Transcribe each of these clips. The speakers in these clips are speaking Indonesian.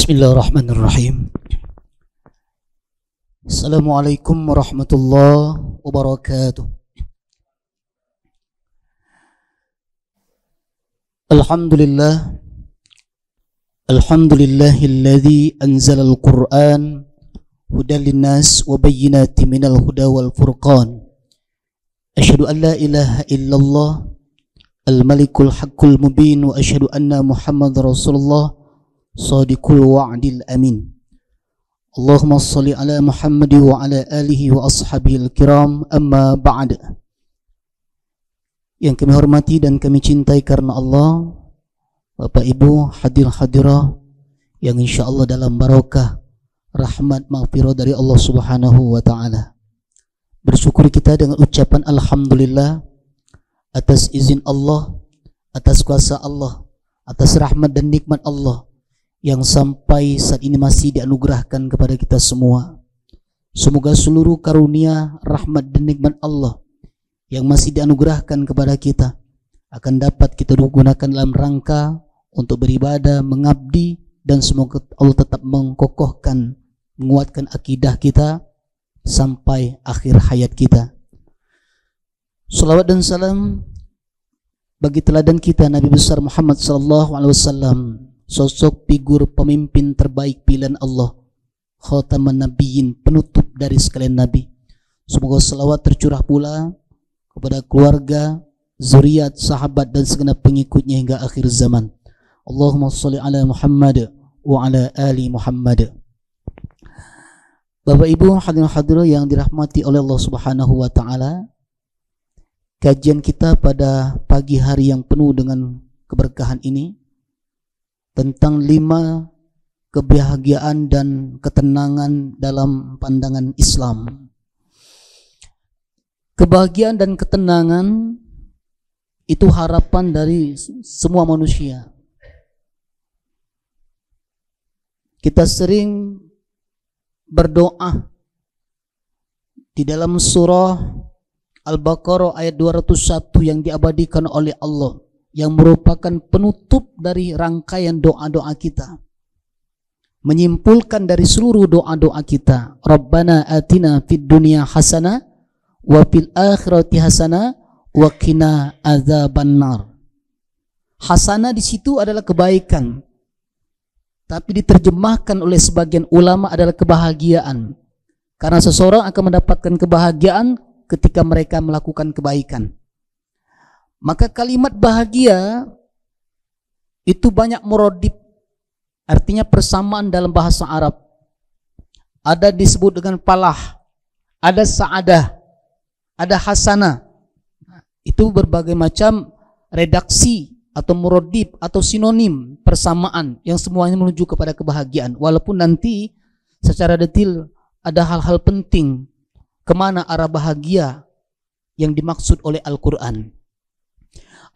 Bismillahirrahmanirrahim. Assalamualaikum warahmatullahi wabarakatuh. Alhamdulillah. Alhamdulillahilladzi anzalal Qur'an hudan linnas wa bayyinatin minal huda wal furqan. Asyhadu an la ilaha illallah al-malikul haqqul mubin wa asyhadu anna Muhammadar Rasulullah Sadiqul wa'dil amin. Allahumma salli ala Muhammad wa ala alihi wa ashabihil kiram, amma ba'd. Yang kami hormati dan kami cintai karena Allah, Bapak Ibu hadir-hadirah yang insyaallah dalam barakah rahmat maghfirah dari Allah Subhanahu wa taala. Bersyukur kita dengan ucapan alhamdulillah atas izin Allah, atas kuasa Allah, atas rahmat dan nikmat Allah yang sampai saat ini masih dianugerahkan kepada kita semua. Semoga seluruh karunia, rahmat dan nikmat Allah yang masih dianugerahkan kepada kita akan dapat kita gunakan dalam rangka untuk beribadah, mengabdi, dan semoga Allah tetap mengkokohkan, menguatkan akidah kita sampai akhir hayat kita. Salawat dan salam bagi teladan kita Nabi besar Muhammad sallallahu alaihi wasallam, sosok figur pemimpin terbaik pilihan Allah, khataman nabiyyin, penutup dari sekalian nabi. Semoga selawat tercurah pula kepada keluarga, zuriat, sahabat dan segenap pengikutnya hingga akhir zaman. Allahumma shalli ala Muhammad wa ala ali Muhammad. Bapak Ibu hadirin yang dirahmati oleh Allah Subhanahu wa taala, kajian kita pada pagi hari yang penuh dengan keberkahan ini tentang 5 kebahagiaan dan ketenangan dalam pandangan Islam. Kebahagiaan dan ketenangan itu harapan dari semua manusia. Kita sering berdoa di dalam surah Al-Baqarah ayat 201 yang diabadikan oleh Allah, yang merupakan penutup dari rangkaian doa-doa kita, menyimpulkan dari seluruh doa-doa kita. Rabbana atina fid dunya hasanah wa fil akhirati hasanah wa qina adzabannar. Hasanah di situ adalah kebaikan, tapi diterjemahkan oleh sebagian ulama adalah kebahagiaan, karena seseorang akan mendapatkan kebahagiaan ketika mereka melakukan kebaikan. Maka kalimat bahagia itu banyak muradib, artinya persamaan dalam bahasa Arab. Ada disebut dengan falah, ada sa'adah, ada hasanah. Itu berbagai macam redaksi atau muradib atau sinonim persamaan yang semuanya menuju kepada kebahagiaan. Walaupun nanti secara detail ada hal-hal penting kemana arah bahagia yang dimaksud oleh Al-Quran.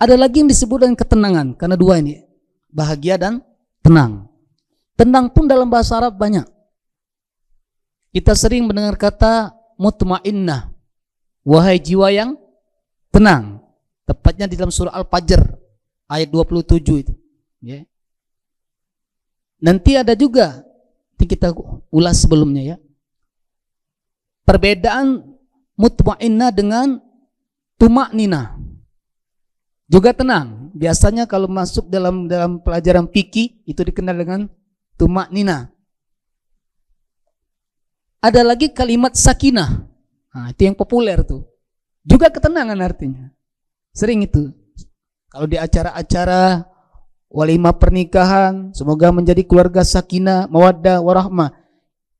Ada lagi yang disebut dengan ketenangan, karena dua ini, bahagia dan tenang. Tenang pun dalam bahasa Arab banyak. Kita sering mendengar kata mutmainnah, wahai jiwa yang tenang. Tepatnya di dalam surah Al-Fajr ayat 27 itu. Ya. Nanti ada juga, kita ulas sebelumnya ya, perbedaan mutmainnah dengan tumakninah. Juga tenang. Biasanya kalau masuk dalam pelajaran fikih itu dikenal dengan tumakninah. Ada lagi kalimat sakinah. Nah, itu yang populer tuh. Juga ketenangan artinya. Sering itu. Kalau di acara-acara walimah pernikahan, semoga menjadi keluarga sakinah, mawaddah, warahmah,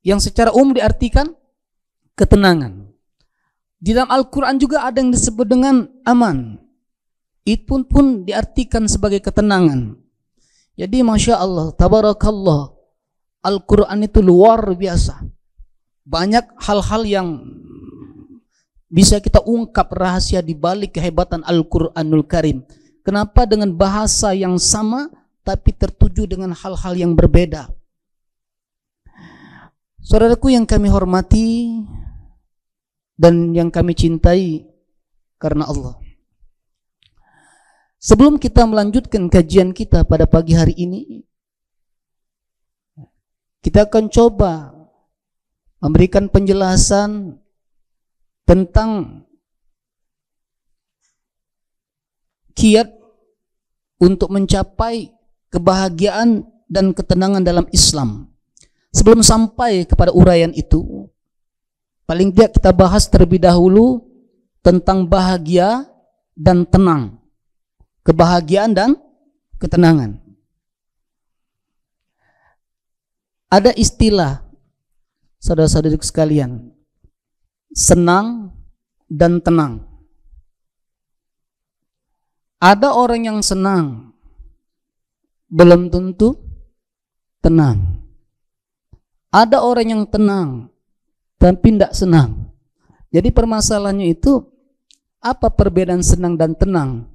yang secara umum diartikan ketenangan. Di dalam Al-Quran juga ada yang disebut dengan aman. Itu pun diartikan sebagai ketenangan. Jadi Masya Allah, tabarakallah, Al-Quran itu luar biasa. Banyak hal-hal yang bisa kita ungkap rahasia di balik kehebatan Al-Quranul Karim. Kenapa dengan bahasa yang sama tapi tertuju dengan hal-hal yang berbeda? Saudaraku yang kami hormati dan yang kami cintai karena Allah, sebelum kita melanjutkan kajian kita pada pagi hari ini, kita akan coba memberikan penjelasan tentang kiat untuk mencapai kebahagiaan dan ketenangan dalam Islam. Sebelum sampai kepada uraian itu, paling tidak kita bahas terlebih dahulu tentang bahagia dan tenang. Kebahagiaan dan ketenangan. Ada istilah, saudara-saudariku sekalian, senang dan tenang. Ada orang yang senang, belum tentu tenang. Ada orang yang tenang, tapi tidak senang. Jadi permasalahannya itu, apa perbedaan senang dan tenang?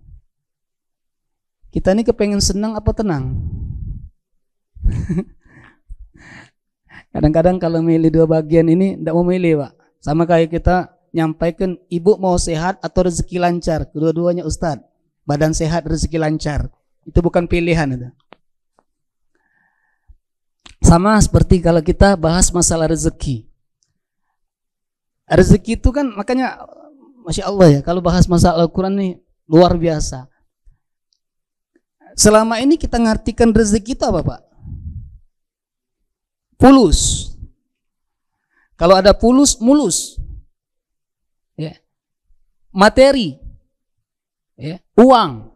Kita ini kepengen senang apa tenang? Kadang-kadang kalau milih dua bagian ini tidak mau milih, Pak. Sama kayak kita nyampaikan ibu mau sehat atau rezeki lancar. Kedua-duanya Ustadz, badan sehat rezeki lancar. Itu bukan pilihan itu. Sama seperti kalau kita bahas masalah rezeki. Rezeki itu kan, makanya Masya Allah ya, kalau bahas masalah Al-Quran ini luar biasa. Selama ini kita ngartikan rezeki itu apa, Pak? Fulus. Kalau ada fulus, mulus. Ya. Materi. Ya. Uang.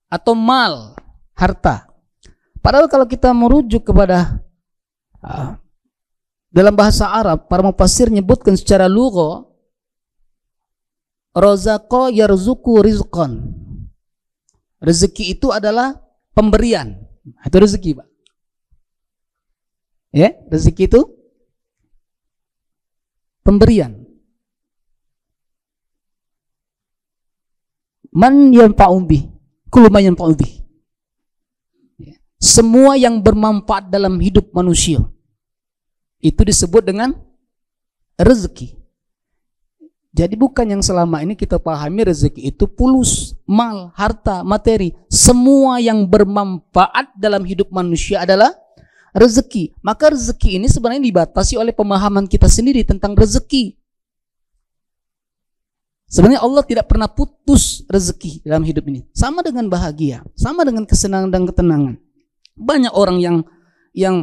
Atau mal. Harta. Padahal kalau kita merujuk kepada dalam bahasa Arab, para mufassir menyebutkan secara lugha, razaqo yarzuqu rizqan. Rezeki itu adalah pemberian. Itu rezeki, Pak. Ya, rezeki itu pemberian. Man yanfa'u bih, kullu man yanfa'u bih. Semua yang bermanfaat dalam hidup manusia itu disebut dengan rezeki. Jadi bukan yang selama ini kita pahami rezeki itu fulus, mal, harta, materi. Semua yang bermanfaat dalam hidup manusia adalah rezeki. Maka rezeki ini sebenarnya dibatasi oleh pemahaman kita sendiri tentang rezeki. Sebenarnya Allah tidak pernah putus rezeki dalam hidup ini. Sama dengan bahagia, sama dengan kesenangan dan ketenangan. Banyak orang yang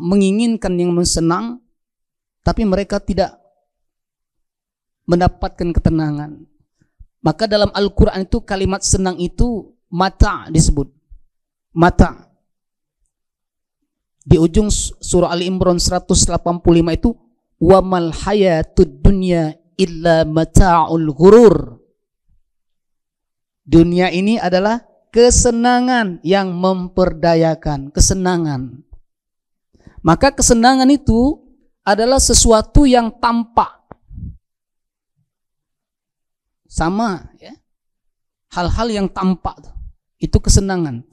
menginginkan, yang senang, tapi mereka tidak mendapatkan ketenangan. Maka dalam Al-Quran itu kalimat senang itu mata disebut. Mata. Di ujung surah Ali Imran 185 itu wa mal hayatud dunya illa mata'ul ghurur. Dunia ini adalah kesenangan yang memperdayakan, kesenangan. Maka kesenangan itu adalah sesuatu yang tampak. Sama ya. Hal-hal yang tampak itu kesenangan.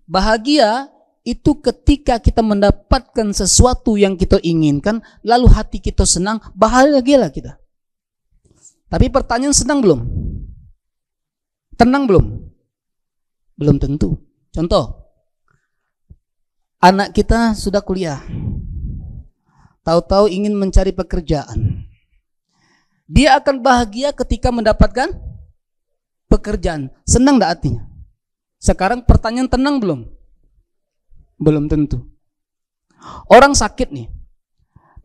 Bahagia itu ketika kita mendapatkan sesuatu yang kita inginkan, lalu hati kita senang, bahagialah kita. Tapi pertanyaan, senang belum? Tenang belum? Belum tentu. Contoh, anak kita sudah kuliah, tahu-tahu ingin mencari pekerjaan. Dia akan bahagia ketika mendapatkan pekerjaan. Senang enggak hatinya? Sekarang pertanyaan, tenang belum? Belum tentu. Orang sakit nih,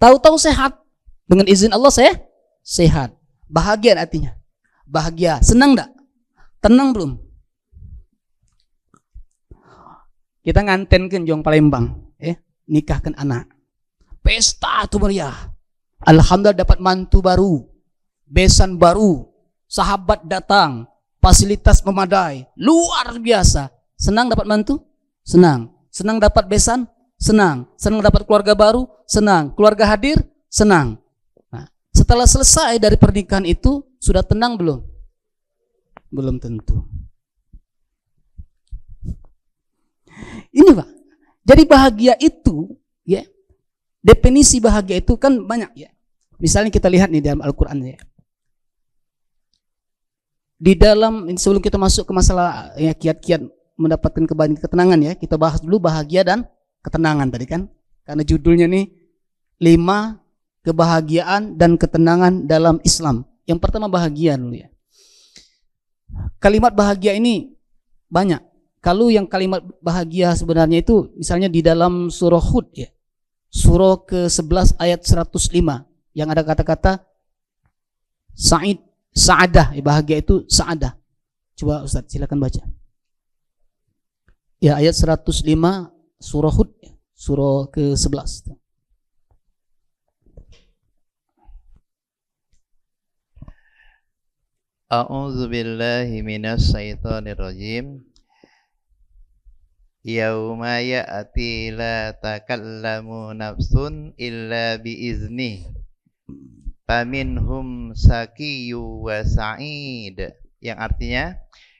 tahu-tahu sehat, dengan izin Allah saya sehat. Bahagia hatinya? Bahagia. Senang enggak? Tenang belum? Kita ngantenkan jong Palembang, nikahkan anak. Pesta tuh meriah. Alhamdulillah dapat mantu baru, besan baru, sahabat datang, fasilitas memadai, luar biasa. Senang dapat mantu? Senang. Senang dapat besan? Senang. Senang dapat keluarga baru? Senang. Keluarga hadir? Senang. Nah, setelah selesai dari pernikahan itu, sudah tenang belum? Belum tentu. Ini Pak, jadi bahagia itu, ya, definisi bahagia itu kan banyak ya. Misalnya kita lihat nih dalam Al-Quran ya. Di dalam, sebelum kita masuk ke masalah ya, kiat-kiat mendapatkan kebahagiaan, ketenangan ya, kita bahas dulu bahagia dan ketenangan tadi kan, karena judulnya nih 5 kebahagiaan dan ketenangan dalam Islam. Yang pertama bahagia dulu ya. Kalimat bahagia ini banyak. Kalau yang kalimat bahagia sebenarnya itu misalnya di dalam surah Hud ya. Surah ke-11 ayat 105 yang ada kata-kata sa'adah, ya, bahagia itu sa'adah. Coba Ustaz silakan baca. Ya, ayat 105 surah Hud, surah ke-11. A'udzu billahi minas syaitonir rajim. Yauma ya'ti la takallamu nafsun illa biizni. Faminhum sakiyyu wa sa'id. Yang artinya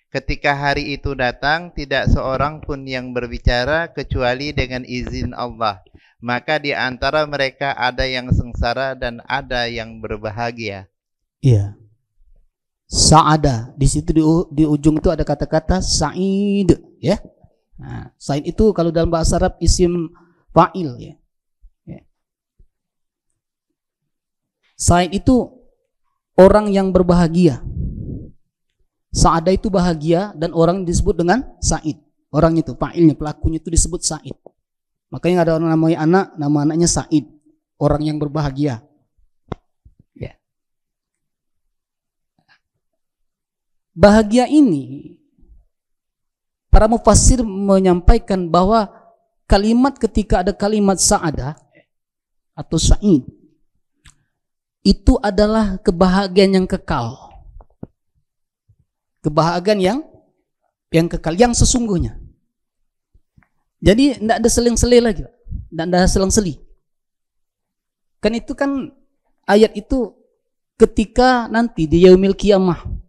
ketika hari itu datang tidak seorang pun yang berbicara kecuali dengan izin Allah. Maka di antara mereka ada yang sengsara dan ada yang berbahagia. Iya. Sa'ada, di situ di ujung itu ada kata-kata sa'id ya. Nah, sa'id itu kalau dalam bahasa Arab isim fa'il ya. Sa'id itu orang yang berbahagia. Sa'ada itu bahagia dan orang disebut dengan sa'id. Orang itu fa'ilnya, pelakunya itu disebut sa'id. Makanya ada orang namanya anak, nama anaknya Sa'id, orang yang berbahagia. Bahagia ini para mufassir menyampaikan bahwa kalimat ketika ada kalimat sa'adah atau sa'id itu adalah kebahagiaan yang kekal. Kebahagiaan yang kekal, yang sesungguhnya. Jadi tidak ada seling-seli lagi, tidak ada selang-seli. Kan itu kan ayat itu ketika nanti di yaumil qiyamah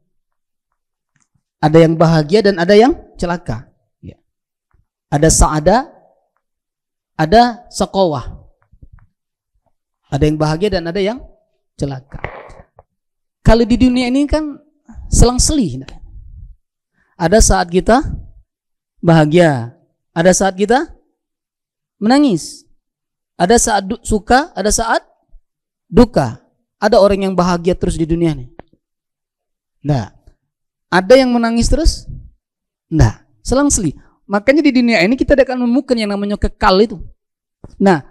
ada yang bahagia dan ada yang celaka. Ya. Ada sa'ada, ada saqawah. Ada yang bahagia dan ada yang celaka. Kalau di dunia ini kan selang-seli. Ada saat kita bahagia, ada saat kita menangis. Ada saat suka, ada saat duka. Ada orang yang bahagia terus di dunia ini. Nah, ada yang menangis terus? Nah, selang-seli. Makanya di dunia ini kita akan menemukan yang namanya kekal itu. Nah,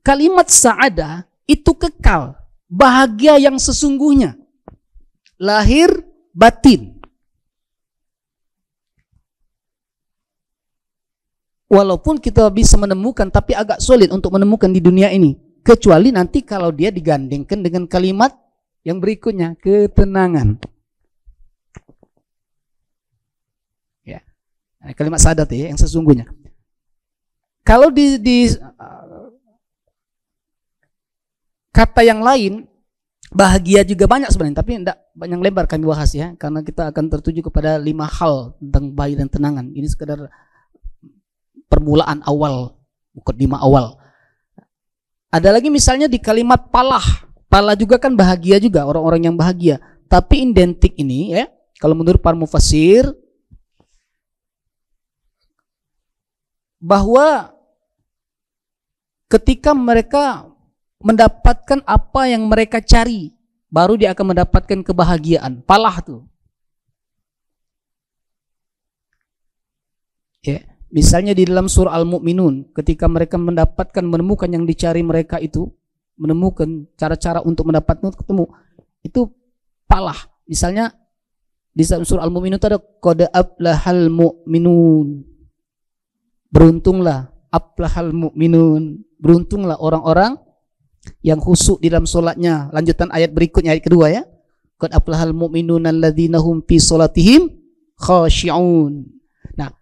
kalimat sa'adah itu kekal. Bahagia yang sesungguhnya. Lahir batin. Walaupun kita bisa menemukan, tapi agak sulit untuk menemukan di dunia ini. Kecuali nanti kalau dia digandengkan dengan kalimat yang berikutnya, ketenangan. Kalimat sadat ya, yang sesungguhnya. Kalau di kata yang lain, bahagia juga banyak sebenarnya, tapi tidak banyak lebar kami bahas ya, karena kita akan tertuju kepada 5 hal tentang bahagia dan tenangan. Ini sekedar permulaan awal, mukadimah awal. Ada lagi misalnya di kalimat palah. Palah juga kan bahagia juga, orang-orang yang bahagia. Tapi identik ini ya, kalau menurut para mufassir, bahwa ketika mereka mendapatkan apa yang mereka cari, baru dia akan mendapatkan kebahagiaan. Palah tuh. Ya, misalnya di dalam surah Al-Mu'minun, ketika mereka menemukan yang dicari mereka itu, menemukan cara-cara untuk mendapatkan ketemu, itu palah. Misalnya di surah Al-Mu'minun itu ada qad aflahal mu'minun. Beruntunglah aflahal mu'minun, beruntunglah orang-orang yang khusyuk di dalam solatnya. Lanjutan ayat berikutnya, ayat kedua ya. Qad aflahal mu'minun alladzina hum fi solatihim khashi'un. Nah,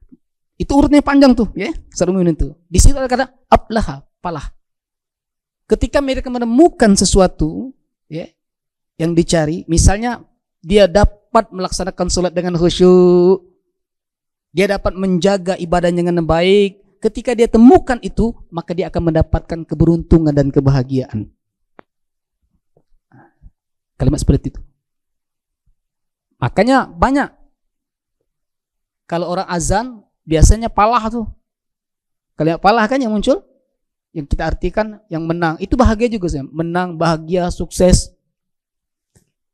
itu urutnya panjang tuh ya, surah Mu'minun itu. Di situ ada kata aflaha, palah. Ketika mereka menemukan sesuatu ya yang dicari, misalnya dia dapat melaksanakan solat dengan khusyuk, dia dapat menjaga ibadahnya dengan baik. Ketika dia temukan itu, maka dia akan mendapatkan keberuntungan dan kebahagiaan. Kalimat seperti itu. Makanya banyak. Kalau orang azan, biasanya palah tuh. Kalimat falah kan yang muncul, yang kita artikan yang menang. Itu bahagia juga, menang, bahagia, sukses.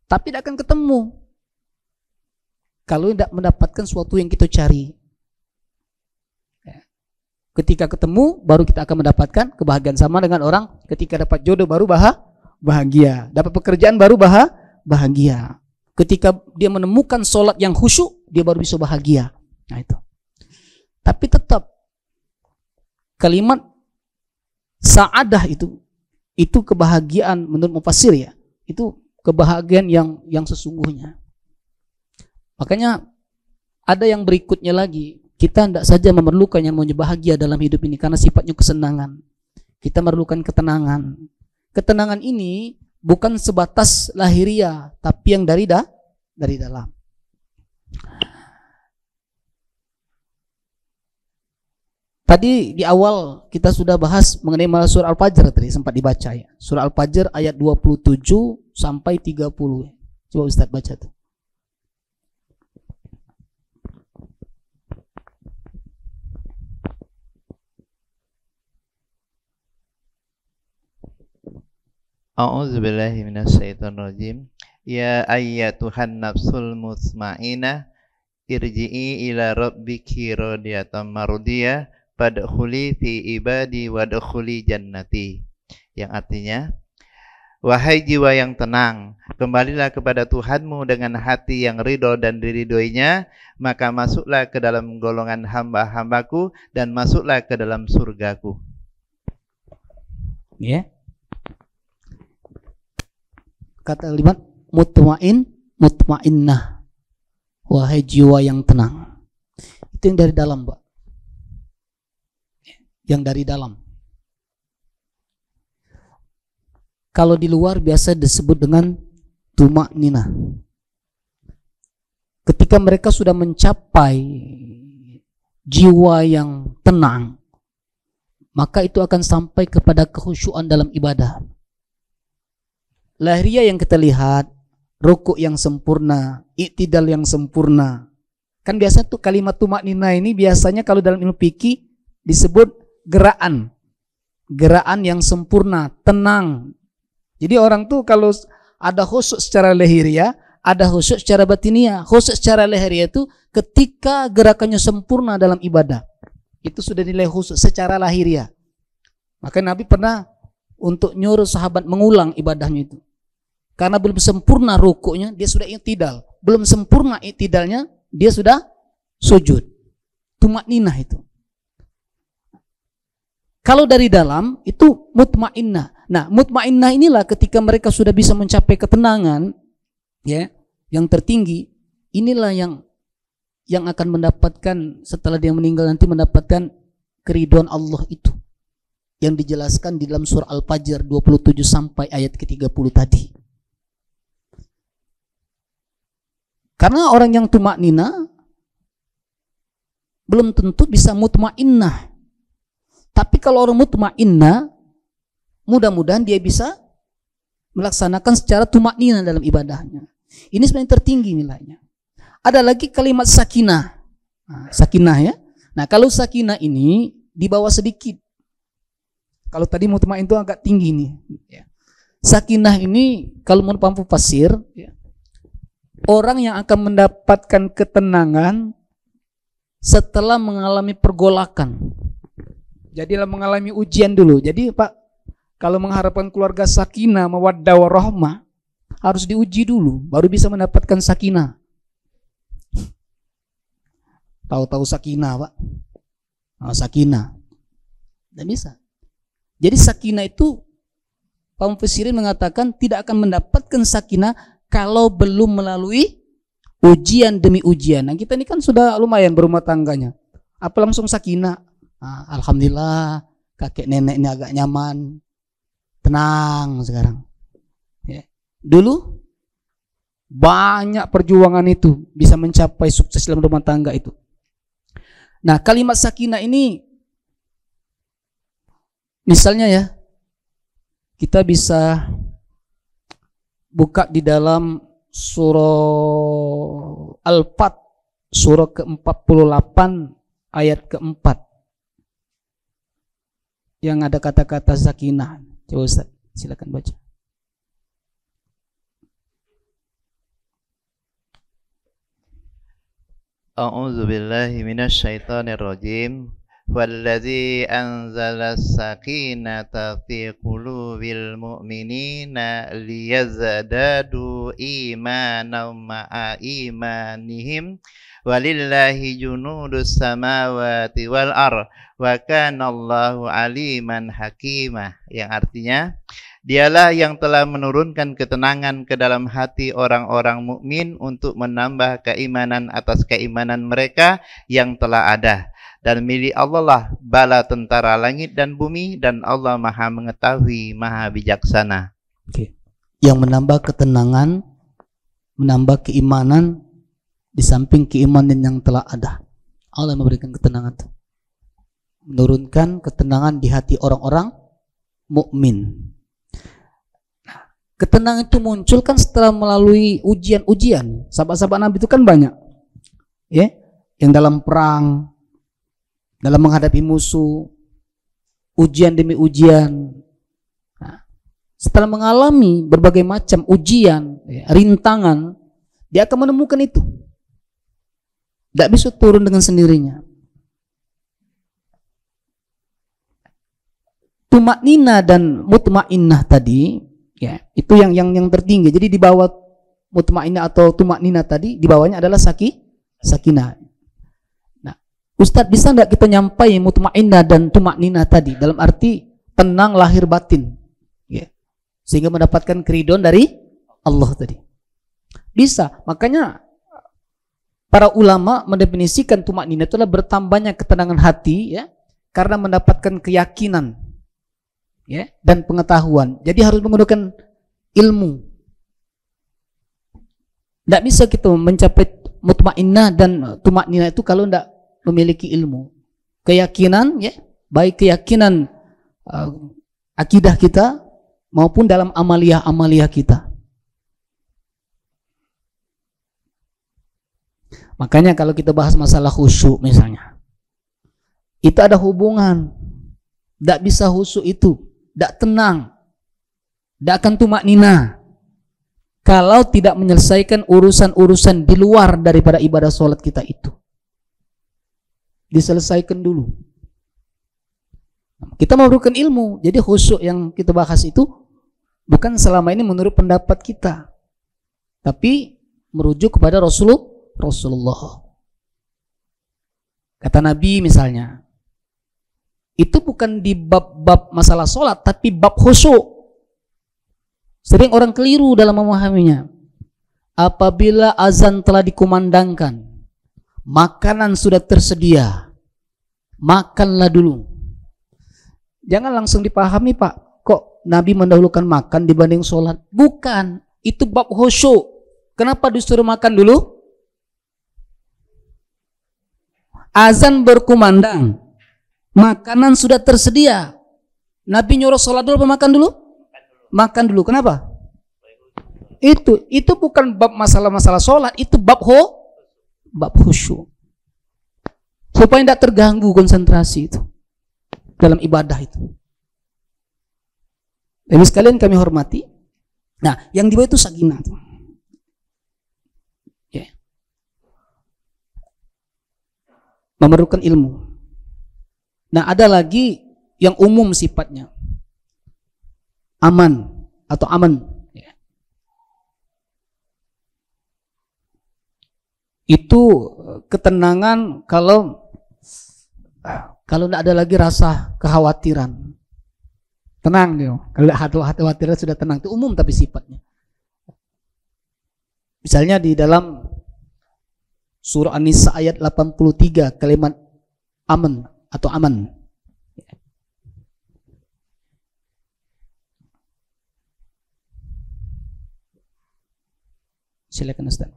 Tapi tidak akan ketemu kalau tidak mendapatkan sesuatu yang kita cari. Ketika ketemu, baru kita akan mendapatkan kebahagiaan. Sama dengan orang ketika dapat jodoh baru bahagia, dapat pekerjaan baru bahagia. Ketika dia menemukan sholat yang khusyuk, dia baru bisa bahagia. Nah itu. Tapi tetap kalimat sa'adah itu kebahagiaan menurut mufassir ya. Itu kebahagiaan yang sesungguhnya. Makanya ada yang berikutnya lagi. Kita tidak saja memerlukan yang mau bahagia dalam hidup ini karena sifatnya kesenangan. Kita memerlukan ketenangan. Ketenangan ini bukan sebatas lahiriah, tapi yang dari dalam. Tadi di awal kita sudah bahas mengenai surah Al-Fajr tadi, sempat dibaca ya. Surah Al-Fajr ayat 27 sampai 30. Coba Ustaz baca tuh. A'udzubillahi minasyaitonirrajim. Ya ayyatuhan nafsul mutmainnah irji'i ila rabbiki radiyatan mardiyah fadkhuli fi ibadi wadkhuli jannati. Yang artinya, wahai jiwa yang tenang, kembalilah kepada Tuhanmu dengan hati yang ridho dan diridhoinya, maka masuklah ke dalam golongan hamba-hambaku dan masuklah ke dalam surgaku. Ya. Kata kalimat mutmainnah, wahai jiwa yang tenang. Itu yang dari dalam, Pak. Yang dari dalam. Kalau di luar biasa disebut dengan tumakninah. Ketika mereka sudah mencapai jiwa yang tenang, maka itu akan sampai kepada kekhusyuan dalam ibadah. Lahiriah yang kita lihat, rukuk yang sempurna, i'tidal yang sempurna. Kan biasa tuh kalimat tumakninah ini biasanya kalau dalam ilmu fikih disebut geraan yang sempurna, tenang. Jadi orang tuh kalau ada khusyuk secara lahiriah, ada khusyuk secara batiniah. Khusyuk secara lahiriah itu ketika gerakannya sempurna dalam ibadah. Itu sudah nilai khusyuk secara lahiriah. Maka Nabi pernah untuk nyuruh sahabat mengulang ibadahnya itu. Karena belum sempurna rukuknya, dia sudah i'tidal. Belum sempurna i'tidalnya, dia sudah sujud. Tumakninah itu. Kalau dari dalam itu mutmainnah. Nah, mutmainnah inilah ketika mereka sudah bisa mencapai ketenangan, ya, yang tertinggi. Inilah yang akan mendapatkan setelah dia meninggal nanti mendapatkan keridhaan Allah itu. Yang dijelaskan di dalam surah Al-Fajr 27 sampai ayat ke-30 tadi. Karena orang yang tumakninah belum tentu bisa mutmainnah. Tapi kalau orang mutmainnah, mudah-mudahan dia bisa melaksanakan secara tumakninah dalam ibadahnya. Ini sebenarnya tertinggi nilainya. Ada lagi kalimat sakinah. Nah, sakinah ya. Nah, kalau sakinah ini di bawah sedikit. Kalau tadi mutmain itu agak tinggi nih. Sakinah ini kalau menurut Pak Mufassir, orang yang akan mendapatkan ketenangan setelah mengalami pergolakan. Jadi mengalami ujian dulu. Jadi Pak, kalau mengharapkan keluarga sakinah, mawaddah warahmah, harus diuji dulu, baru bisa mendapatkan sakinah. Tahu-tahu sakinah, Pak? Sakinah. Tidak bisa. Jadi sakinah itu, Pak Mufassirin mengatakan tidak akan mendapatkan sakinah kalau belum melalui ujian demi ujian. Nah, kita ini kan sudah lumayan berumah tangganya. Apa langsung sakinah? Alhamdulillah, kakek nenek ini agak nyaman, tenang sekarang. Ya. Dulu banyak perjuangan itu bisa mencapai sukses dalam rumah tangga itu. Nah, kalimat sakinah ini, misalnya ya, kita bisa buka di dalam surah Al-Fat, surah ke-48 ayat ke-4. yang ada kata-kata sakinah. Coba Ustaz, silakan baca. A'udzu billahi minasyaitonir rajim. Wallazi anzala as-sakinata fi qulubil mu'minina liyazdadu imanan ma'a imanihim walillahi junudus samawati wal ar wa kanallahu aliman hakimah, yang artinya dialah yang telah menurunkan ketenangan ke dalam hati orang-orang mukmin untuk menambah keimanan atas keimanan mereka yang telah ada. Dan milik Allah lah bala tentara langit dan bumi, dan Allah Maha mengetahui, Maha bijaksana. Oke. Yang menambah ketenangan, menambah keimanan di samping keimanan yang telah ada. Allah memberikan ketenangan itu. Menurunkan ketenangan di hati orang-orang mukmin. Nah, ketenangan itu muncul kan setelah melalui ujian-ujian. Sahabat-sahabat Nabi itu kan banyak. Ya, yang dalam perang, dalam menghadapi musuh, ujian demi ujian. Nah, setelah mengalami berbagai macam ujian, rintangan, dia akan menemukan itu. Tidak bisa turun dengan sendirinya. Tumaknina dan mutmainnah tadi, ya, itu yang tertinggi. Jadi di bawah mutmainnah atau tumaknina tadi, di bawahnya adalah sakinah. Ustadz, bisa nggak kita nyampai mutmainnah dan tumakninah tadi dalam arti tenang lahir batin, ya, sehingga mendapatkan keridhaan dari Allah tadi? Bisa. Makanya para ulama mendefinisikan tumakninah itu adalah bertambahnya ketenangan hati, ya, karena mendapatkan keyakinan, ya, dan pengetahuan. Jadi harus menggunakan ilmu. Tidak bisa kita mencapai mutmainnah dan tumakninah itu kalau tidak memiliki ilmu, keyakinan, ya, baik keyakinan akidah kita maupun dalam amaliyah kita. Makanya kalau kita bahas masalah khusyuk misalnya, itu ada hubungan. Tidak bisa khusyuk itu, tidak tenang, tidak akan tumakninah kalau tidak menyelesaikan urusan-urusan di luar daripada ibadah sholat kita itu. Diselesaikan dulu. Kita memerlukan ilmu. Jadi khusyuk yang kita bahas itu bukan selama ini menurut pendapat kita, tapi merujuk kepada Rasulullah. Kata Nabi misalnya, itu bukan di bab masalah sholat, tapi bab khusyuk. Sering orang keliru dalam memahaminya. Apabila azan telah dikumandangkan, makanan sudah tersedia, makanlah dulu. Jangan langsung dipahami, Pak, kok Nabi mendahulukan makan dibanding sholat? Bukan, itu bab khusyuk. Kenapa disuruh makan dulu? Azan berkumandang, makanan sudah tersedia, Nabi nyuruh sholat dulu apa makan dulu? Makan dulu. Kenapa? Itu bukan bab masalah sholat, itu bab khusyuk, supaya tidak terganggu konsentrasi itu dalam ibadah itu. Jadi sekalian kami hormati. Nah, yang di bawah itu sakinah, ya, memerlukan ilmu. Nah, ada lagi yang umum sifatnya, aman atau aman. Itu ketenangan kalau tidak ada lagi rasa kekhawatiran. Tenang dia. Kalau khawatiran sudah tenang, itu umum tapi sifatnya. Misalnya di dalam surah An-Nisa ayat 83 kalimat aman atau aman. Silakan Ustaz.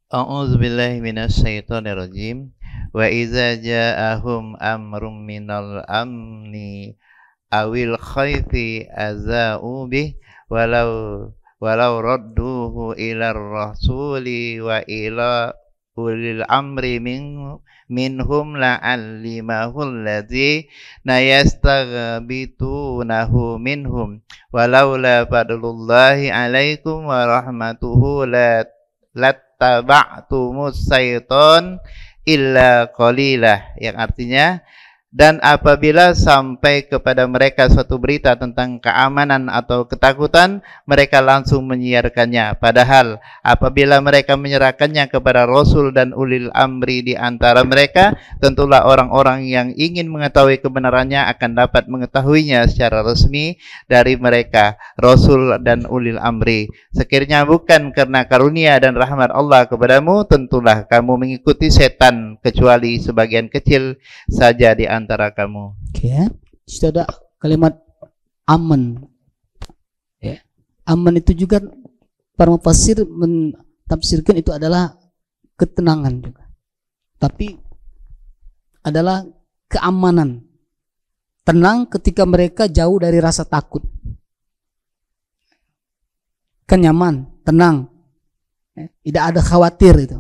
A'udzu billahi minasyaitonir rajim. Wa idza ja'ahum amrum minal amni awil khaifi azau bih walau radduhu ila rasuli wa ila ulil amri minhum la'allimahul ladzina yastaghbitunahu minhum walaula fadlullahi alaikum wa rahmatuhu lattaba'tumus syaiton illa qalilah, yang artinya, dan apabila sampai kepada mereka suatu berita tentang keamanan atau ketakutan, mereka langsung menyiarkannya. Padahal apabila mereka menyerahkannya kepada Rasul dan ulil amri di antara mereka, tentulah orang-orang yang ingin mengetahui kebenarannya akan dapat mengetahuinya secara resmi dari mereka, Rasul dan ulil amri. Sekiranya bukan karena karunia dan rahmat Allah kepadamu, tentulah kamu mengikuti setan kecuali sebagian kecil saja di antara kamu. Oke, ya. Itu ada kalimat aman. Ya. Aman itu juga para mufassir mentafsirkan itu adalah ketenangan juga. Tapi adalah keamanan. Tenang ketika mereka jauh dari rasa takut. Kan nyaman, tenang. Ya. Tidak ada khawatir itu.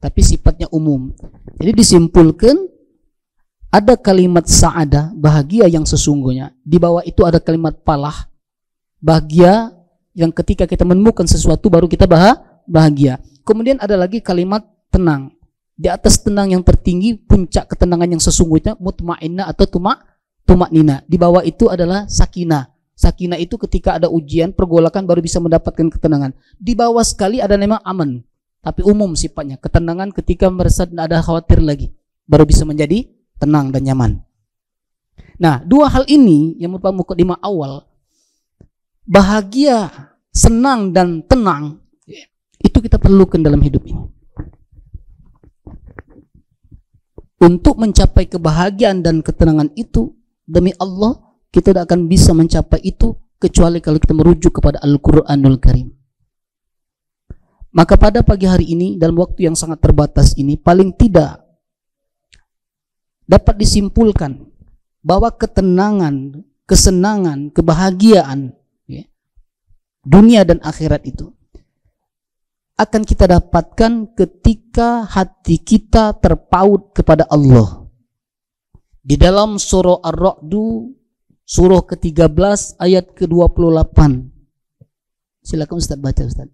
Tapi sifatnya umum. Jadi disimpulkan ada kalimat sa'adah, bahagia yang sesungguhnya. Di bawah itu ada kalimat falah, bahagia yang ketika kita menemukan sesuatu baru kita bahagia. Kemudian ada lagi kalimat tenang. Di atas tenang yang tertinggi, puncak ketenangan yang sesungguhnya mutmainnah atau tumaknina. Di bawah itu adalah sakinah. Sakinah itu ketika ada ujian, pergolakan baru bisa mendapatkan ketenangan. Di bawah sekali ada nama aman, tapi umum sifatnya. Ketenangan ketika merasa tidak ada khawatir lagi, baru bisa menjadi tenang dan nyaman. Nah, dua hal ini yang merupakan mukadimah awal, bahagia, senang dan tenang, itu kita perlukan dalam hidup ini. Untuk mencapai kebahagiaan dan ketenangan itu, demi Allah, kita tidak akan bisa mencapai itu kecuali kalau kita merujuk kepada Al-Quranul Karim. Maka pada pagi hari ini, dalam waktu yang sangat terbatas ini, paling tidak dapat disimpulkan bahwa ketenangan, kesenangan, kebahagiaan, ya, dunia dan akhirat itu akan kita dapatkan ketika hati kita terpaut kepada Allah. Di dalam surah Ar-Ra'du, surah ke-13 ayat ke-28. Silakan Ustaz baca, Ustaz.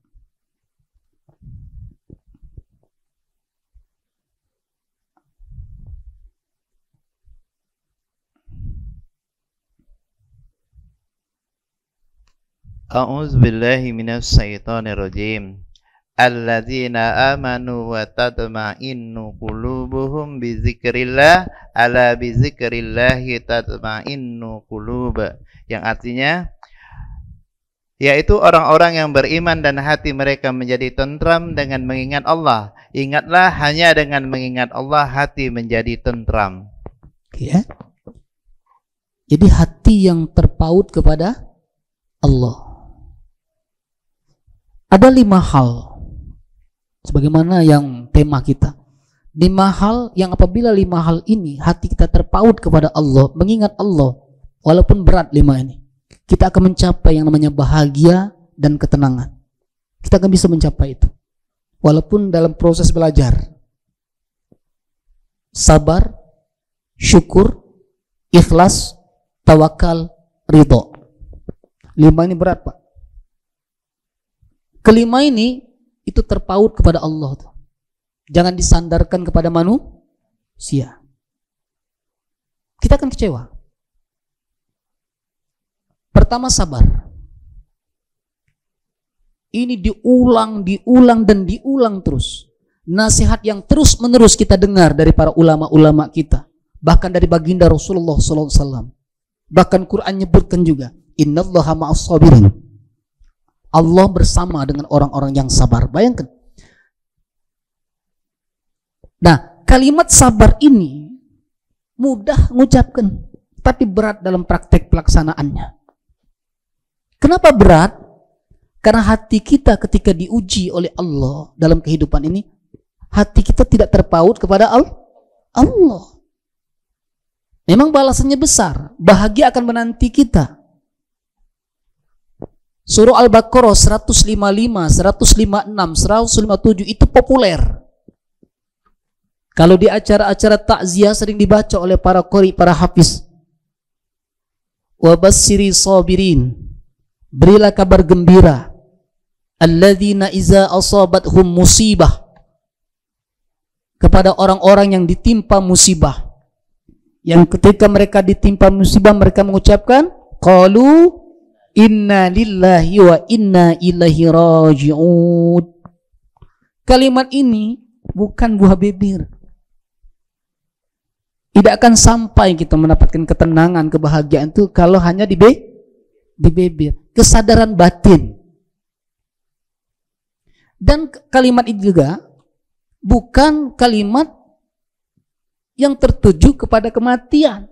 A'udzu billahi minasy syaithanir rajim. Alladzina amanu wa tatma'innu qulubuhum bi dzikrillah, ala bi dzikrillahi tatma'innu qulub. Yang artinya yaitu orang-orang yang beriman dan hati mereka menjadi tentram dengan mengingat Allah. Ingatlah, hanya dengan mengingat Allah hati menjadi tentram. Ya. Jadi hati yang terpaut kepada Allah. Ada 5 hal, sebagaimana yang tema kita. 5 hal yang apabila 5 hal ini hati kita terpaut kepada Allah, mengingat Allah, walaupun berat 5 ini, kita akan mencapai yang namanya bahagia dan ketenangan. Kita akan bisa mencapai itu, walaupun dalam proses belajar. Sabar, syukur, ikhlas, tawakal, ridho. 5 ini berat, Pak. Kelima ini itu terpaut kepada Allah. Jangan disandarkan kepada manusia. Kita akan kecewa. Pertama, sabar. Ini diulang dan diulang terus. Nasihat yang terus menerus kita dengar dari para ulama-ulama kita, bahkan dari baginda Rasulullah SAW. Bahkan Quran nyebutkan juga, innallaha ma'as sabirin. Allah bersama dengan orang-orang yang sabar. Bayangkan. Nah, kalimat sabar ini mudah mengucapkan, tapi berat dalam praktek pelaksanaannya. Kenapa berat? Karena hati kita ketika diuji oleh Allah dalam kehidupan ini, hati kita tidak terpaut kepada Allah. Memang balasannya besar, bahagia akan menanti kita. Surah Al-Baqarah 155, 156, 157 itu populer. Kalau di acara-acara takziah sering dibaca oleh para qori, para hafiz. Wa basyiri sabirin, berilah kabar gembira, alladzina iza asabathum musibah, kepada orang-orang yang ditimpa musibah, yang ketika mereka ditimpa musibah mereka mengucapkan qalu inna lillahi wa inna ilaihi raji'un. Kalimat ini bukan buah bibir. Tidak akan sampai kita mendapatkan ketenangan, kebahagiaan itu kalau hanya di bibir. Kesadaran batin. Dan kalimat itu juga bukan kalimat yang tertuju kepada kematian.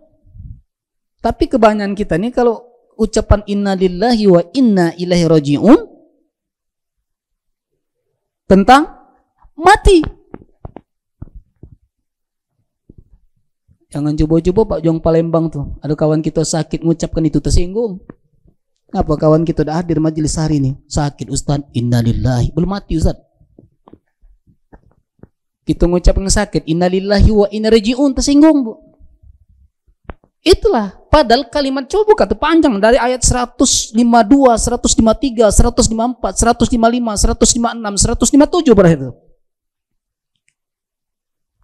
Tapi kebanyakan kita ini kalau ucapan inna lillahi wa inna ilaihi raji'un tentang mati. Jangan coba-coba Pak Jong Palembang tuh, ada kawan kita sakit mengucapkan itu tersinggung. Kenapa kawan kita udah hadir majelis hari ini sakit Ustaz, innalillahi, belum mati Ustaz. Kita mengucapkan sakit innalillahi wa inna raji'un, tersinggung Bu. Itulah, padahal kalimat coba buka tuh panjang dari ayat 152, 153, 154, 155, 156, 157 berakhir.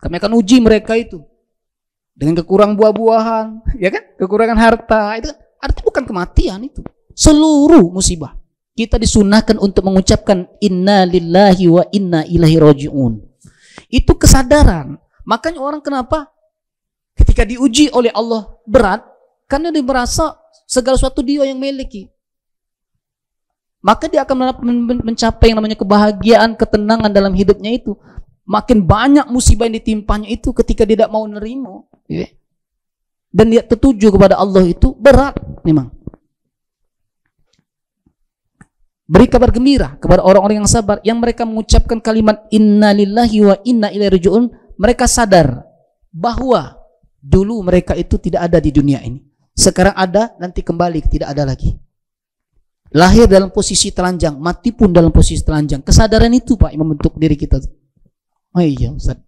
Kami akan uji mereka itu dengan kekurangan buah-buahan, ya kan? Kekurangan harta, itu artinya bukan kematian itu. Seluruh musibah kita disunahkan untuk mengucapkan inna lillahi wa inna ilaihi raji'un. Itu kesadaran. Makanya orang kenapa ketika diuji oleh Allah berat, karena dia merasa segala sesuatu dia yang miliki. Maka dia akan mencapai yang namanya kebahagiaan, ketenangan dalam hidupnya itu. Makin banyak musibah yang ditimpanya itu ketika dia tidak mau nerima, dan dia tertuju kepada Allah itu berat memang. Beri kabar gembira kepada orang-orang yang sabar, yang mereka mengucapkan kalimat inna lillahi wa inna ilaihi raji'un. Mereka sadar bahwa dulu mereka itu tidak ada di dunia ini, sekarang ada, nanti kembali tidak ada lagi. Lahir dalam posisi telanjang, mati pun dalam posisi telanjang. Kesadaran itu Pak yang membentuk diri kita. Oh iya Ustaz,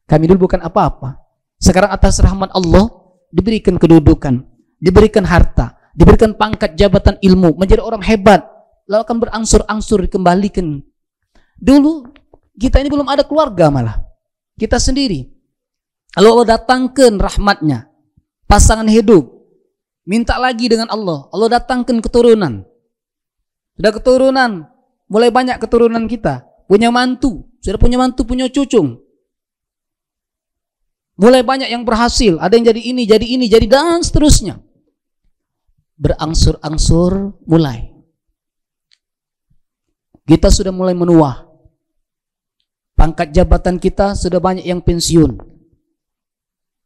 kami dulu bukan apa-apa, sekarang atas rahmat Allah diberikan kedudukan, diberikan harta, diberikan pangkat jabatan ilmu, menjadi orang hebat, lalu akan berangsur-angsur dikembalikan. Dulu kita ini belum ada keluarga, malah kita sendiri. Lalu Allah datangkan rahmatnya, pasangan hidup, minta lagi dengan Allah, Allah datangkan keturunan. Sudah keturunan, mulai banyak keturunan kita, punya mantu, sudah punya mantu, punya cucung. Mulai banyak yang berhasil, ada yang jadi ini, jadi dan seterusnya. Berangsur-angsur mulai. Kita sudah mulai menua. Pangkat jabatan kita sudah banyak yang pensiun.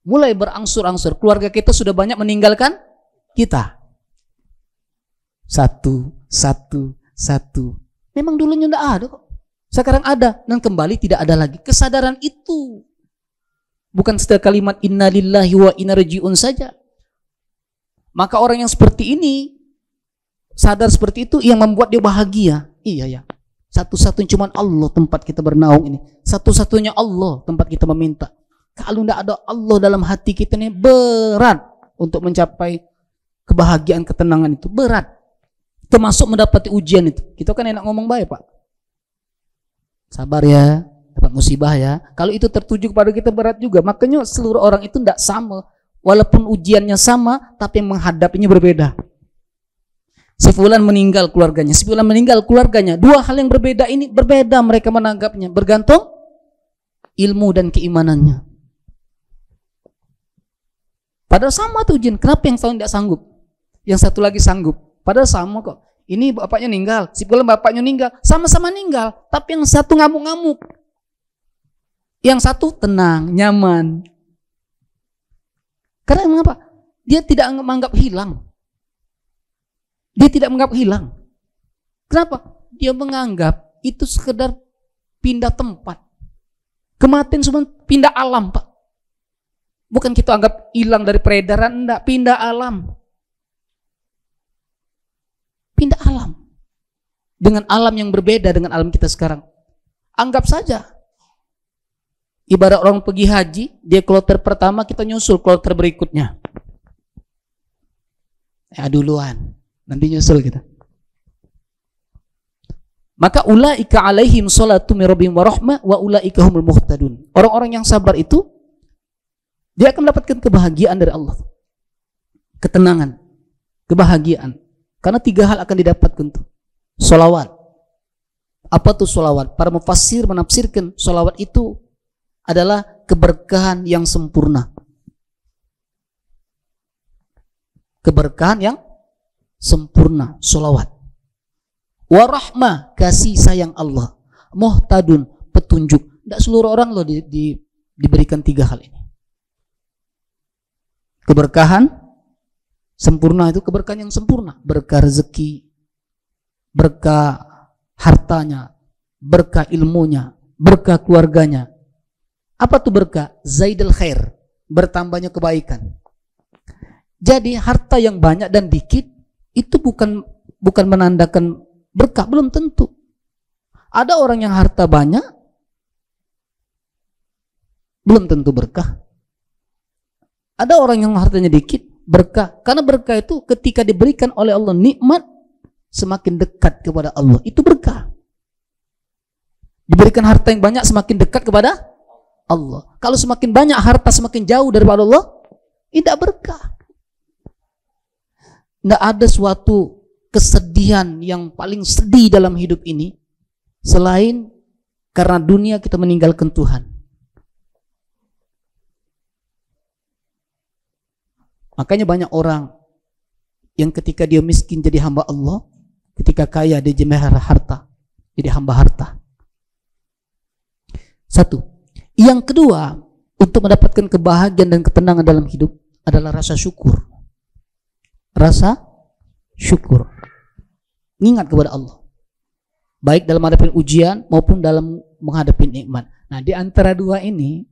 Mulai berangsur-angsur, keluarga kita sudah banyak meninggalkan kita. Satu. Memang dulunya tidak ada kok. Sekarang ada dan kembali tidak ada lagi. Kesadaran itu bukan sekedar kalimat inna lillahi wa inna raji'un saja. Maka orang yang seperti ini, sadar seperti itu, yang membuat dia bahagia. Iya ya, satu-satunya cuma Allah tempat kita bernaung ini. Satu-satunya Allah tempat kita meminta. Kalau tidak ada Allah dalam hati kita ini, berat untuk mencapai kebahagiaan, ketenangan itu. Berat. Termasuk mendapati ujian itu. Kita kan enak ngomong baik Pak. Sabar ya, dapat musibah ya. Kalau itu tertuju kepada kita berat juga. Makanya seluruh orang itu tidak sama. Walaupun ujiannya sama, tapi yang menghadapinya berbeda. Si fulan meninggal keluarganya, si fulan meninggal keluarganya. Dua hal yang berbeda ini, berbeda mereka menanggapnya. Bergantung ilmu dan keimanannya. Padahal sama tuh ujian. Kenapa yang satu tidak sanggup? Yang satu lagi sanggup. Padahal sama kok. Ini bapaknya meninggal, si fulan bapaknya meninggal, sama-sama meninggal, tapi yang satu ngamuk-ngamuk, yang satu tenang, nyaman. Karena mengapa? Dia tidak menganggap hilang. Dia tidak menganggap hilang. Kenapa? Dia menganggap itu sekedar pindah tempat. Kematian cuma pindah alam Pak. Bukan kita anggap hilang dari peredaran, enggak, pindah alam. Pindah alam. Dengan alam yang berbeda dengan alam kita sekarang. Anggap saja Ibarat orang pergi haji, dia kloter pertama, kita nyusul kloter berikutnya. Ya duluan, nanti nyusul kita. Maka ulaika alaihim salatu min rabbihim wa rahmah wa ulaika humul muhtadun. Orang-orang yang sabar itu dia akan mendapatkan kebahagiaan dari Allah. Ketenangan, kebahagiaan. Karena 3 hal akan didapatkan tuh. Sholawat. Apa tuh sholawat? Para mufassir menafsirkan sholawat itu adalah keberkahan yang sempurna. Keberkahan yang sempurna, sholawat. Warahmah, kasih sayang Allah. Muhtadun, petunjuk. Tidak seluruh orang loh diberikan 3 hal ini. Keberkahan sempurna itu keberkahan yang sempurna. Berkah rezeki, berkah hartanya, berkah ilmunya, berkah keluarganya. Apa tuh berkah? Zaidul khair, bertambahnya kebaikan. Jadi harta yang banyak dan dikit itu bukan menandakan berkah, belum tentu. Ada orang yang harta banyak belum tentu berkah. Ada orang yang hartanya dikit berkah. Karena berkah itu ketika diberikan oleh Allah nikmat, semakin dekat kepada Allah, itu berkah. Diberikan harta yang banyak semakin dekat kepada Allah. Kalau semakin banyak harta semakin jauh daripada Allah, tidak berkah. Tidak ada suatu kesedihan yang paling sedih dalam hidup ini selain karena dunia kita meninggalkan Tuhan. Makanya banyak orang yang ketika dia miskin jadi hamba Allah, ketika kaya dia jadi harta, jadi hamba harta. 1. Yang kedua, untuk mendapatkan kebahagiaan dan ketenangan dalam hidup adalah rasa syukur. Rasa syukur. Ingat kepada Allah. Baik dalam menghadapi ujian maupun dalam menghadapi nikmat. Nah, di antara 2 ini,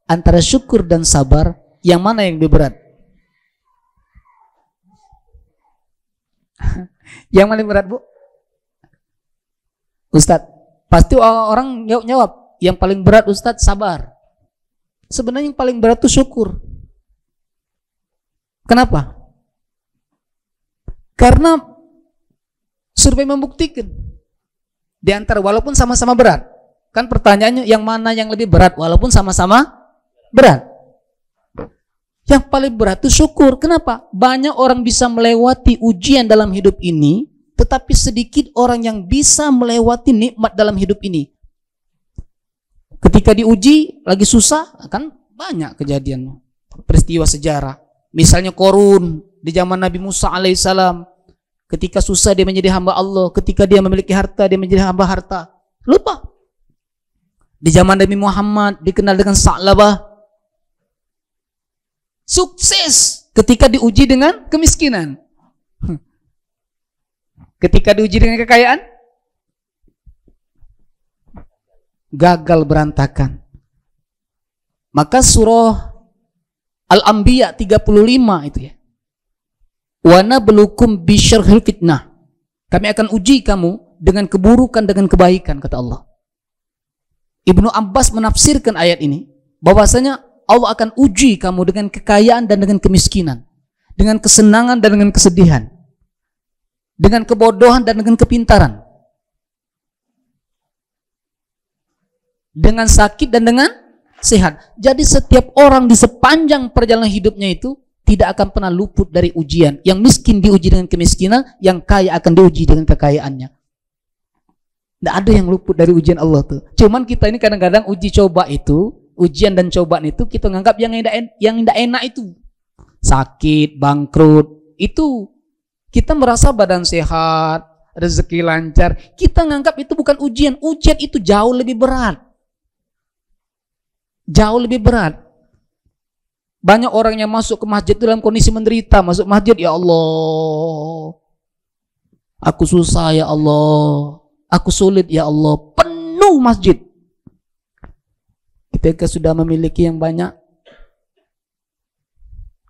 antara syukur dan sabar, yang mana yang lebih berat? Yang mana yang berat, Bu? Ustadz, pasti orang jawab. Yang paling berat Ustadz sabar. Sebenarnya yang paling berat itu syukur. Kenapa? Karena survei membuktikan di antara walaupun sama-sama berat. Kan pertanyaannya yang mana yang lebih berat walaupun sama-sama berat? Yang paling berat itu syukur. Kenapa? Banyak orang bisa melewati ujian dalam hidup ini, tetapi sedikit orang yang bisa melewati nikmat dalam hidup ini. Ketika diuji, lagi susah, kan banyak kejadian, peristiwa sejarah. Misalnya Korun di zaman Nabi Musa alaihissalam. Ketika susah dia menjadi hamba Allah. Ketika dia memiliki harta, dia menjadi hamba harta. Lupa. Di zaman Nabi Muhammad dikenal dengan Sa'labah. Sukses ketika diuji dengan kemiskinan. Ketika diuji dengan kekayaan, gagal, berantakan. Maka surah Al-Anbiya 35 itu ya. Wa nabluukum bisyarril fitnah. Kami akan uji kamu dengan keburukan dengan kebaikan, kata Allah. Ibnu Abbas menafsirkan ayat ini bahwasanya Allah akan uji kamu dengan kekayaan dan dengan kemiskinan, dengan kesenangan dan dengan kesedihan, dengan kebodohan dan dengan kepintaran, dengan sakit dan dengan sehat. Jadi setiap orang di sepanjang perjalanan hidupnya itu tidak akan pernah luput dari ujian. Yang miskin diuji dengan kemiskinan, yang kaya akan diuji dengan kekayaannya. Tidak ada yang luput dari ujian Allah tuh. Cuman kita ini kadang-kadang uji coba itu, ujian dan cobaan itu kita nganggap yang tidak enak itu. Sakit, bangkrut, itu kita merasa badan sehat, rezeki lancar. Kita nganggap itu bukan ujian. Ujian itu jauh lebih berat. Jauh lebih berat. Banyak orang yang masuk ke masjid dalam kondisi menderita. Masuk masjid, ya Allah, aku susah ya Allah, aku sulit ya Allah. Penuh masjid. Ketika sudah memiliki yang banyak,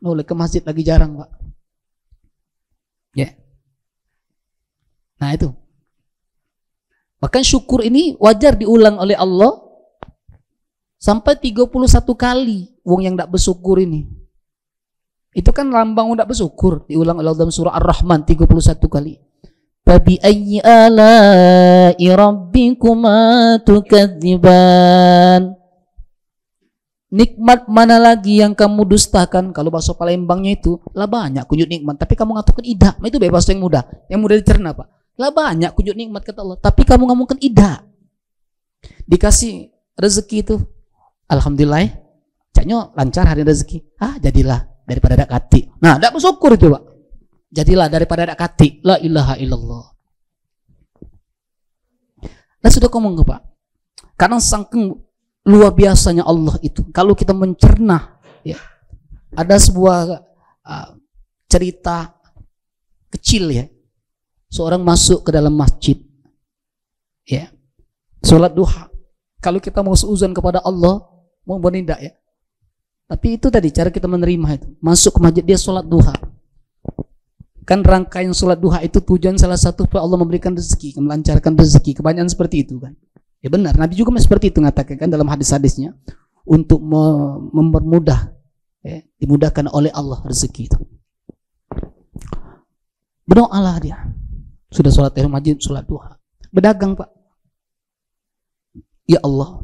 boleh ke masjid lagi jarang, Pak. Ya. Nah itu. Bahkan syukur ini wajar diulang oleh Allah Sampai 31 kali wong yang tidak bersyukur ini. Itu kan lambang tidak bersyukur. Diulang dalam surah Ar-Rahman 31 kali. Fabi ayyi ala'i rabbikuma tukadziban. Nikmat mana lagi yang kamu dustakan? Kalau bahasa Palembangnya itu, lah banyak kunjut nikmat, tapi kamu ngatakan idah. Itu bahasa yang mudah dicerna, Pak. Lah banyak kunjut nikmat kata Allah, tapi kamu ngomongkan idah. Dikasih rezeki itu, alhamdulillah, caknya lancar hari rezeki. Jadilah daripada dak kati. Nah, dak bersyukur itu, Pak. Jadilah daripada dak kati. La ilaha illallah. Lah sudah ngomong, Pak. Karena saking luar biasanya Allah itu. Kalau kita mencerna, ya, ada sebuah cerita kecil, ya. Seorang masuk ke dalam masjid, ya, sholat duha. Kalau kita mau seuzon kepada Allah, mau tidak, ya. Tapi itu tadi cara kita menerima itu. Masuk ke masjid dia sholat duha. Kan rangkaian sholat duha itu tujuan salah satu supaya Allah memberikan rezeki, melancarkan rezeki. Kebanyakan seperti itu kan. Ya benar, Nabi juga seperti itu mengatakan kan dalam hadis-hadisnya untuk mempermudah, ya, dimudahkan oleh Allah rezeki itu. Berdoalah dia. Sudah sholat tahiyat masjid, sholat duha. Berdagang, Pak. Ya Allah,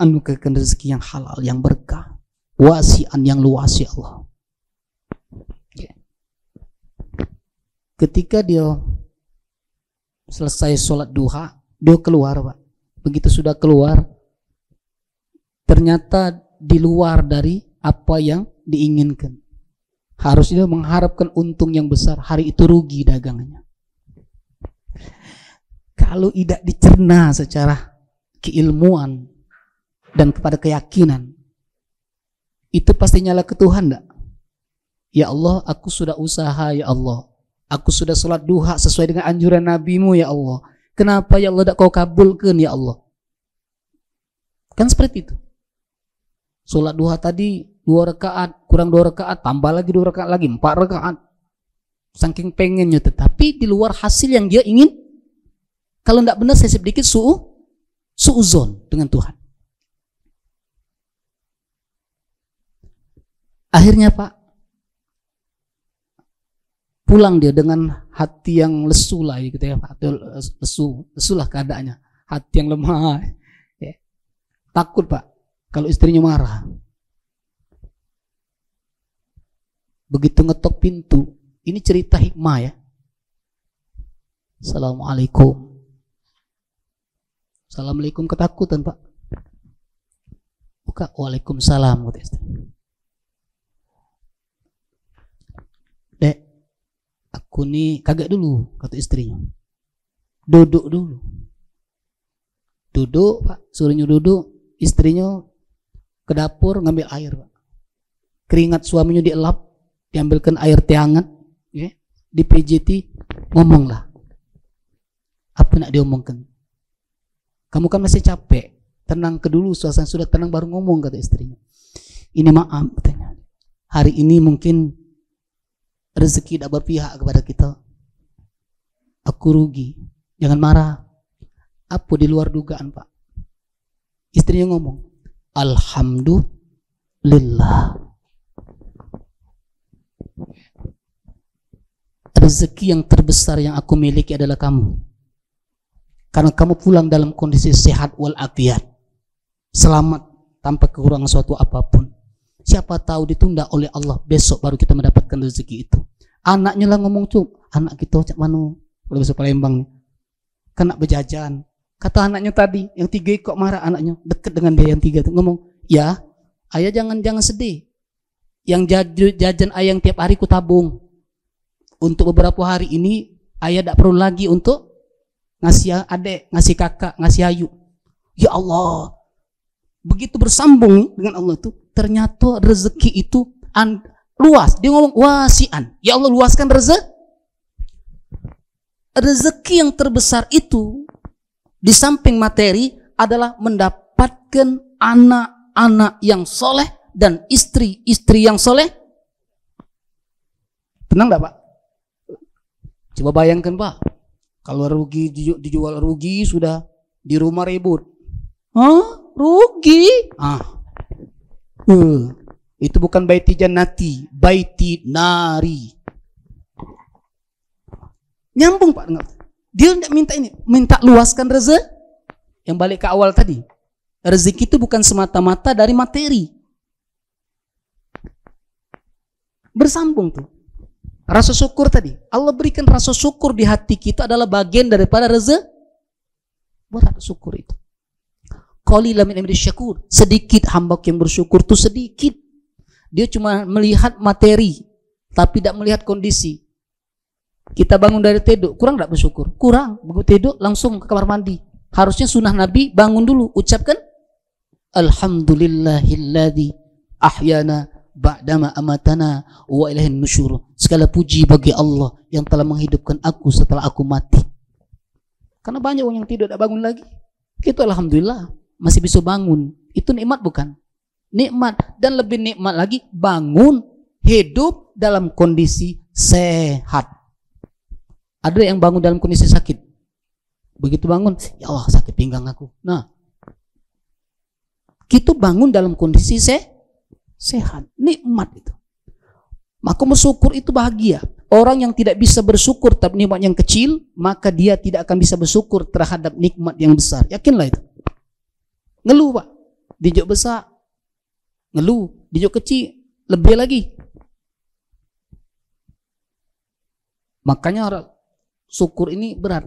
anugerahkan rezeki yang halal, yang berkah, wasian yang luas, ya Allah. Ya. Ketika dia selesai sholat duha, dia keluar, Pak. Begitu sudah keluar, ternyata di luar dari apa yang diinginkan. Harusnya mengharapkan untung yang besar, hari itu rugi dagangannya. Kalau tidak dicerna secara keilmuan dan kepada keyakinan, itu pasti nyala ke Tuhan enggak? Ya Allah, aku sudah usaha, ya Allah. Aku sudah sholat duha sesuai dengan anjuran Nabi-Mu, ya Allah. Kenapa ya Allah tidak kau kabulkan, ya Allah? Kan seperti itu. Sholat duha tadi 2 rakaat, kurang 2 rakaat, tambah lagi 2 rakaat lagi, 4 rakaat. Saking pengennya, tetapi di luar hasil yang dia ingin. Kalau tidak benar, saya sedikit suuzon dengan Tuhan. Akhirnya, Pak, pulang dia dengan hati yang lesu lah, gitu ya, Pak. Lesu lah keadaannya, hati yang lemah, ya. Takut, Pak, kalau istrinya marah. Begitu ngetok pintu, ini cerita hikmah, ya. Assalamualaikum. Assalamualaikum, ketakutan, Pak. Buka, waalaikumsalam, kata istri. Dek, aku nih kagak dulu, kata istrinya. Duduk dulu. Duduk, Pak, suruhnya duduk. Istrinya ke dapur ngambil air, Pak. Keringat suaminya dielap, diambilkan air teh hangat, ya. Di PJT ngomonglah. Apa nak diomongkan? Kamu kan masih capek, tenang ke dulu, suasana sudah tenang baru ngomong, kata istrinya. Ini maaf, katanya. Hari ini mungkin rezeki tidak berpihak kepada kita. Aku rugi. Jangan marah. Apa di luar dugaan, Pak? Istrinya ngomong, alhamdulillah. Rezeki yang terbesar yang aku miliki adalah kamu. Karena kamu pulang dalam kondisi sehat walafiat, selamat tanpa kekurangan suatu apapun. Siapa tahu ditunda oleh Allah, besok baru kita mendapatkan rezeki itu. Anaknya lah ngomong, Cuk, anak kita cak mano, kalau bahasa Palembang, kena berjajan. Kata anaknya tadi, yang 3 kok marah anaknya, dekat dengan dia yang 3 tuh ngomong, ya, ayah jangan sedih. Yang jajan ayah yang tiap hari ku tabung. Untuk beberapa hari ini, ayah tidak perlu lagi untuk ngasih adik, ngasih kakak, ngasih ayu. Ya Allah, begitu bersambung dengan Allah itu, ternyata rezeki itu luas. Dia ngomong wasian. Ya Allah, luaskan rezeki yang terbesar itu di samping materi adalah mendapatkan anak-anak yang soleh dan istri-istri yang soleh. Tenang enggak, Pak? Coba bayangkan, Pak. Kalau rugi dijual rugi, sudah di rumah ribut. rugi. Itu bukan baiti jannati, baiti nari. Nyambung Pak. Dia tidak minta ini, minta luaskan rezeki. Yang balik ke awal tadi, rezeki itu bukan semata-mata dari materi. Bersambung tuh. Rasa syukur tadi, Allah berikan rasa syukur di hati kita adalah bagian daripada rezeki. Buat apa syukur itu? Qalilan min ibadish syakur. Sedikit hamba yang bersyukur tuh sedikit. Dia cuma melihat materi, tapi tidak melihat kondisi. Kita bangun dari tidur, kurang tidak bersyukur? Kurang. Begitu tidur langsung ke kamar mandi. Harusnya sunnah Nabi, bangun dulu, ucapkan Alhamdulillahilladzi ahyana ba'dama amatana wa ilaihin nusyur. Segala puji bagi Allah yang telah menghidupkan aku setelah aku mati. Karena banyak orang yang tidur tidak bangun lagi. Itu alhamdulillah masih bisa bangun. Itu nikmat bukan? Nikmat. Dan lebih nikmat lagi bangun hidup dalam kondisi sehat. Ada yang bangun dalam kondisi sakit. Begitu bangun, ya Allah sakit pinggang aku. Nah, kita bangun dalam kondisi sehat, nikmat itu. Maka bersyukur itu bahagia. Orang yang tidak bisa bersyukur terhadap nikmat yang kecil, maka dia tidak akan bisa bersyukur terhadap nikmat yang besar. Yakinlah itu. Ngeluh Pak, dijuk besar, ngeluh, dijuk kecil, lebih lagi. Makanya syukur ini berat.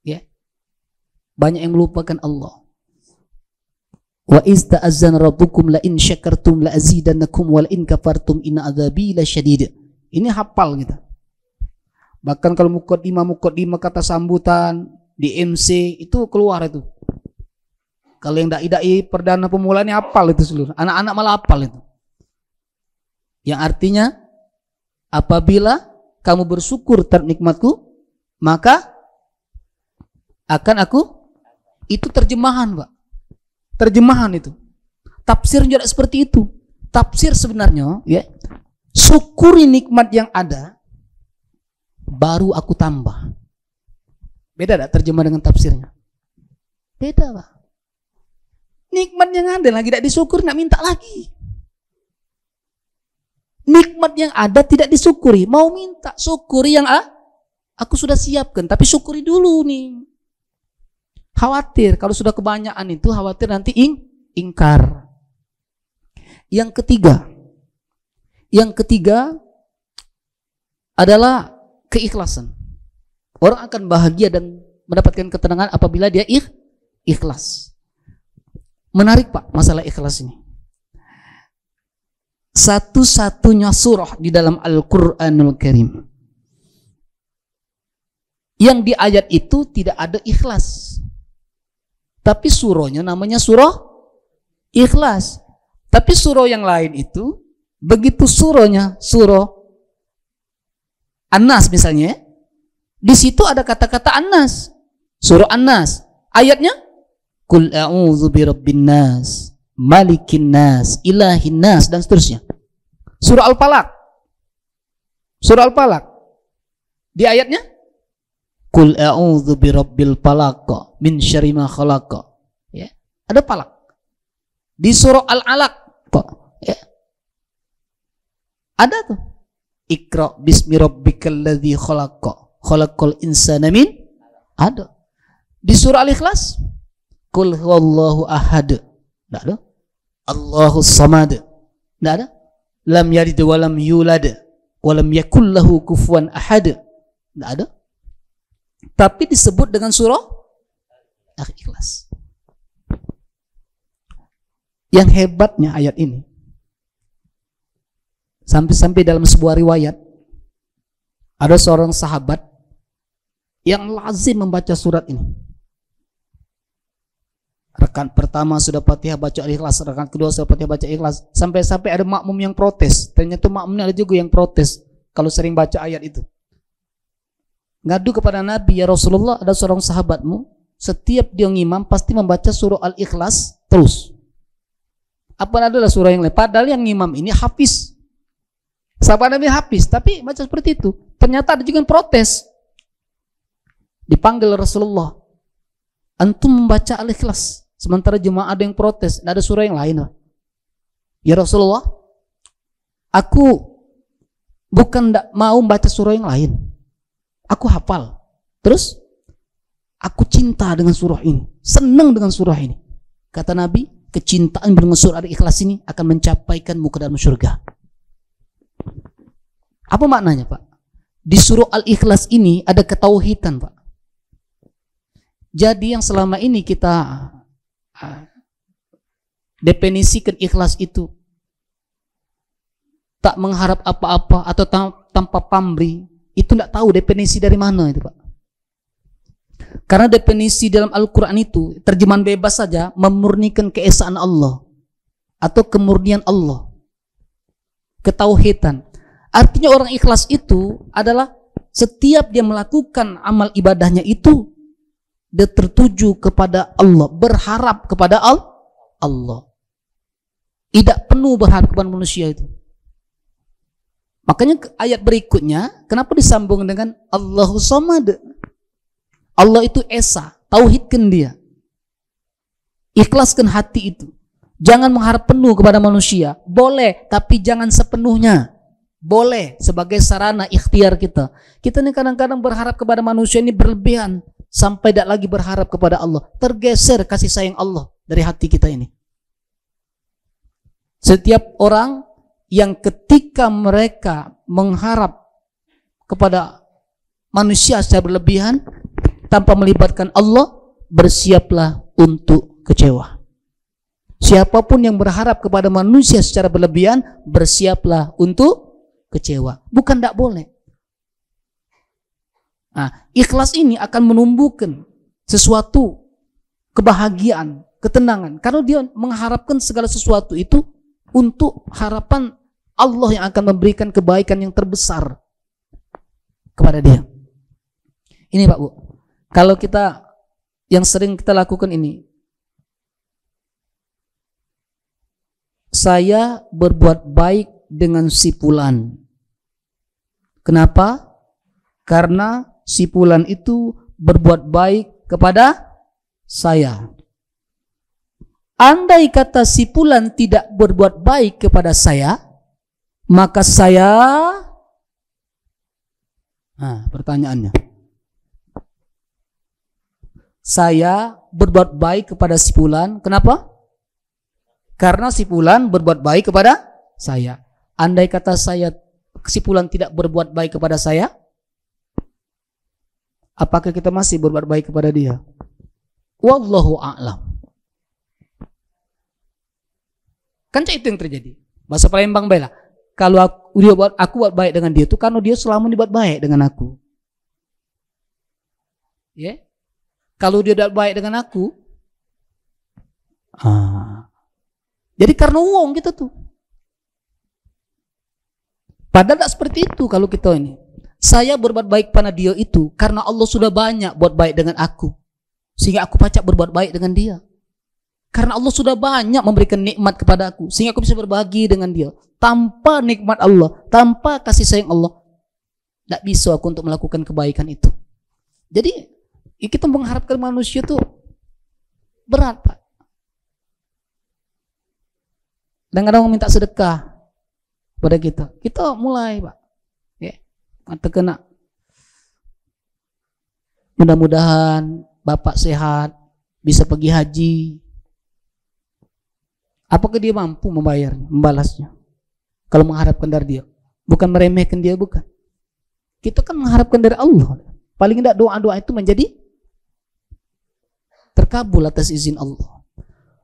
Ya. Banyak yang melupakan Allah. Wa ista'azzana rabbukum la in syakartum la azidannakum wa la in kafartum inna adzabi lasyadid. Ini hafal kita. Bahkan kalau muqaddimah kata sambutan di MC itu keluar itu. Kalau yang dai perdana pemula ini hafal itu seluruh. Anak-anak malah hafal itu. Yang artinya apabila kamu bersyukur terhadap nikmatku, maka akan aku, itu terjemahan Pak. Terjemahan itu. Tafsir juga seperti itu. Tafsir sebenarnya ya, syukuri nikmat yang ada baru aku tambah. Beda tak terjemah dengan tafsirnya? Beda Pak. Nikmat yang ada lagi tidak disyukur, nak minta lagi. Nikmat yang ada tidak disyukuri, mau minta. Syukuri yang aku sudah siapkan, tapi syukuri dulu nih. Khawatir kalau sudah kebanyakan itu, khawatir nanti ingkar. Yang ketiga adalah keikhlasan. Orang akan bahagia dan mendapatkan ketenangan apabila dia ikhlas. Menarik Pak masalah ikhlas ini. Satu-satunya surah di dalam Al-Quranul Karim yang di ayat itu tidak ada ikhlas, tapi surahnya namanya surah ikhlas. Tapi surah yang lain itu begitu surahnya surah An-Nas misalnya, di situ ada kata-kata An-Nas, surah An-Nas, ayatnya Qul a'udzu birabbin nas, malikin nas, ilahin nas, dan seterusnya. Surah Al-Falaq. Surah Al-Falaq. Di ayatnya Qul a'udzu birabbil falaq min syarri ma khalaq. Ya, ada falaq. Di surah Al-Alaq kok, ya. Ada tuh. Iqra bismi rabbikal ladzi khalaq. Khalaqal insana min, ada. Di surah Al-Ikhlas Qul huwallahu ahad. Enggak ada. Allahus samad. Enggak ada. Lam yalid wa lam yulad wa lam yakul lahu kufuwan ahad. Enggak ada. Tapi disebut dengan surah Al-Ikhlas. Yang hebatnya ayat ini, sampai-sampai dalam sebuah riwayat ada seorang sahabat yang lazim membaca surat ini. Rekan pertama sudah Fatihah baca Al-Ikhlas, rekan kedua sudah Fatihah baca Ikhlas, sampai-sampai ada makmum yang protes. Ternyata makmumnya ada juga yang protes kalau sering baca ayat itu. Ngadu kepada Nabi, ya Rasulullah, ada seorang sahabatmu setiap dia ngimam pasti membaca surah Al-Ikhlas terus. Apa adalah surah yang lain? Padahal yang ngimam ini hafiz. Sahabat Nabi hafiz, tapi baca seperti itu. Ternyata ada juga yang protes. Dipanggil Rasulullah, antum membaca Al-Ikhlas Sementara jemaah ada yang protes, tidak ada surah yang lain. Ya Rasulullah, aku bukan tidak mau baca surah yang lain. Aku hafal. Terus aku cinta dengan surah ini, senang dengan surah ini. Kata Nabi, kecintaan dengan surah Al-Ikhlas ini akan mencapaikanmu ke dalam surga. Apa maknanya, Pak? Di surah Al-Ikhlas ini ada ketauhidan, Pak. Jadi yang selama ini kita definisikan ikhlas itu tak mengharap apa-apa atau tanpa pamrih, itu tidak tahu definisi dari mana itu, Pak. Karena definisi dalam Al-Quran itu terjemahan bebas saja, memurnikan keesaan Allah atau kemurnian Allah, ketauhidan. Artinya orang ikhlas itu adalah setiap dia melakukan amal ibadahnya itu dia tertuju kepada Allah, berharap kepada Allah. Tidak penuh berharap kepada manusia itu. Makanya ayat berikutnya kenapa disambung dengan Allahu Samad? Allah itu esa, tauhidkan dia. Ikhlaskan hati itu. Jangan mengharap penuh kepada manusia. Boleh, tapi jangan sepenuhnya. Boleh sebagai sarana ikhtiar kita. Kita ini kadang-kadang berharap kepada manusia ini berlebihan sampai tidak lagi berharap kepada Allah. Tergeser kasih sayang Allah dari hati kita ini. Setiap orang yang ketika mereka mengharap kepada manusia secara berlebihan tanpa melibatkan Allah, bersiaplah untuk kecewa. Siapapun yang berharap kepada manusia secara berlebihan, bersiaplah untuk kecewa. Bukan tidak boleh. Nah, ikhlas ini akan menumbuhkan sesuatu kebahagiaan, ketenangan. Karena dia mengharapkan segala sesuatu itu untuk harapan Allah yang akan memberikan kebaikan yang terbesar kepada dia. Ini Pak Bu, kalau kita yang sering kita lakukan ini, saya berbuat baik dengan si fulan. Kenapa? Karena si fulan itu berbuat baik kepada saya. Andai kata si fulan tidak berbuat baik kepada saya, maka saya, pertanyaannya, saya berbuat baik kepada si fulan. Kenapa? Karena si fulan berbuat baik kepada saya. Andai kata si fulan tidak berbuat baik kepada saya, apakah kita masih berbuat baik kepada dia? Wallahu a'lam. Kan itu yang terjadi. Bahasa Palembang bela. Kalau aku buat baik dengan dia itu karena dia selama dibuat baik dengan aku. Ya. Kalau dia tidak baik dengan aku, jadi karena uang kita tuh. Padahal tidak seperti itu kalau kita ini. Saya berbuat baik pada dia itu karena Allah sudah banyak buat baik dengan aku. Sehingga aku pacak berbuat baik dengan dia. Karena Allah sudah banyak memberikan nikmat kepada aku. Sehingga aku bisa berbagi dengan dia. Tanpa nikmat Allah, tanpa kasih sayang Allah, tidak bisa aku untuk melakukan kebaikan itu. Jadi kita mengharapkan manusia itu berat, Pak. Dan kadang minta sedekah pada kita mulai, Pak, ya, terkena. Mudah-mudahan Bapak sehat, bisa pergi haji. Apakah dia mampu membalasnya? Kalau mengharapkan dari dia, bukan meremehkan dia, bukan. Kita kan mengharapkan dari Allah. Paling tidak doa-doa itu menjadi terkabul atas izin Allah.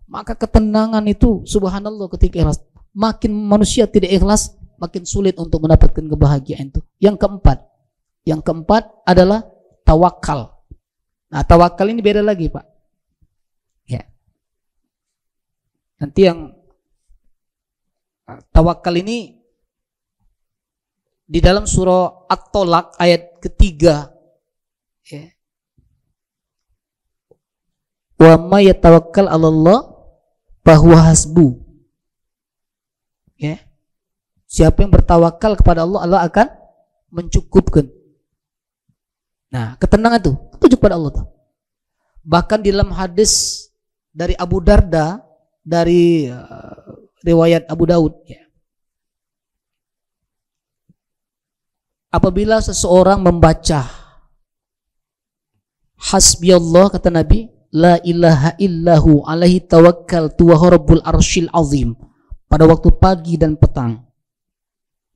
Maka ketenangan itu subhanallah ketika ikhlas. Makin manusia tidak ikhlas, makin sulit untuk mendapatkan kebahagiaan itu. Yang keempat adalah tawakal. Nah, tawakal ini beda lagi, Pak. Ya. Nanti yang tawakal ini di dalam surah At-Tolak ayat ketiga, ya. Wa may yatawakkal 'alallah fahuwa hasbu. Ya. Siapa yang bertawakal kepada Allah, Allah akan mencukupkan. Nah, ketenangan itu tujuh kepada Allah. Bahkan di dalam hadis dari Abu Darda, dari riwayat Abu Daud, ya. Apabila seseorang membaca hasbiyallah, kata Nabi, la ilaha illahu alaihi tawakkaltu wa huwa rabbul arsyil azim, pada waktu pagi dan petang,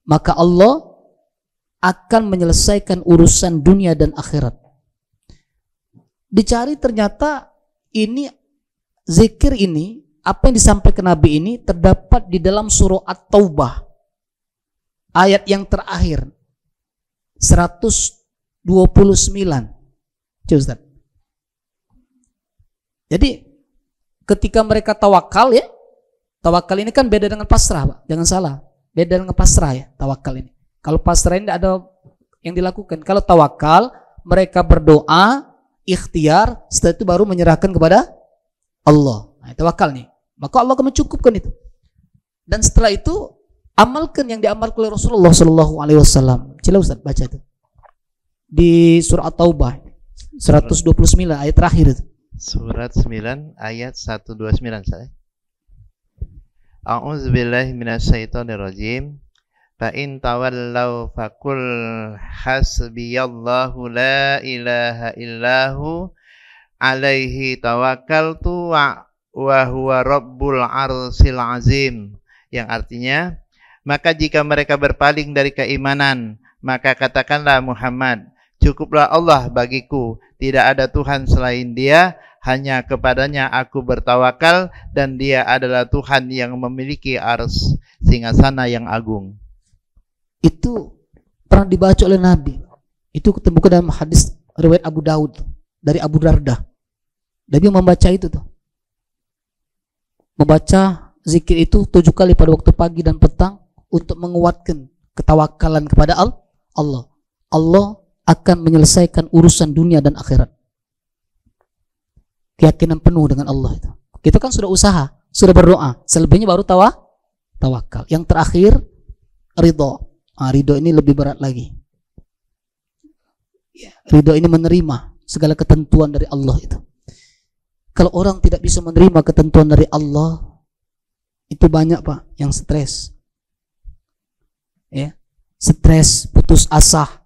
maka Allah akan menyelesaikan urusan dunia dan akhirat. Dicari, ternyata ini zikir ini, apa yang disampaikan Nabi ini terdapat di dalam surah At-Taubah, ayat yang terakhir 129. Coba Ustaz. Jadi ketika mereka tawakal, ya, tawakal ini kan beda dengan pasrah, Pak. Jangan salah, beda dengan pasrah, ya, tawakal ini. Kalau pasrah ini tidak ada yang dilakukan. Kalau tawakal, mereka berdoa, ikhtiar, setelah itu baru menyerahkan kepada Allah. Nah, tawakal nih, maka Allah akan mencukupkan itu. Dan setelah itu amalkan yang diamalkan oleh Rasulullah SAW. Sila Ustaz baca itu di surah At-Taubah 129 ayat terakhir itu. Surat 9 ayat 129 saya. A'udzubillahi minasyaitonirrajim. Fa in tawallaw faqul hasbiyallahu la ilaha illahu alaihi tawakkaltu wa huwa rabbul arsyil azim. Yang artinya, maka jika mereka berpaling dari keimanan, maka katakanlah Muhammad, cukuplah Allah bagiku, tidak ada Tuhan selain Dia, hanya kepadanya aku bertawakal, dan Dia adalah Tuhan yang memiliki ars singgasana yang agung. Itu pernah dibaca oleh Nabi. Itu ketemukan dalam hadis riwayat Abu Daud dari Abu Darda. Nabi membaca itu tuh. Membaca zikir itu 7 kali pada waktu pagi dan petang untuk menguatkan ketawakalan kepada Allah. Allah akan menyelesaikan urusan dunia dan akhirat. Keyakinan penuh dengan Allah itu. Kita kan sudah usaha, sudah berdoa, selebihnya baru tawakal. Yang terakhir ridho. Ridho ini lebih berat lagi. Ridho ini menerima segala ketentuan dari Allah itu. Kalau orang tidak bisa menerima ketentuan dari Allah, itu banyak Pak yang stres. Ya, stres, putus asa.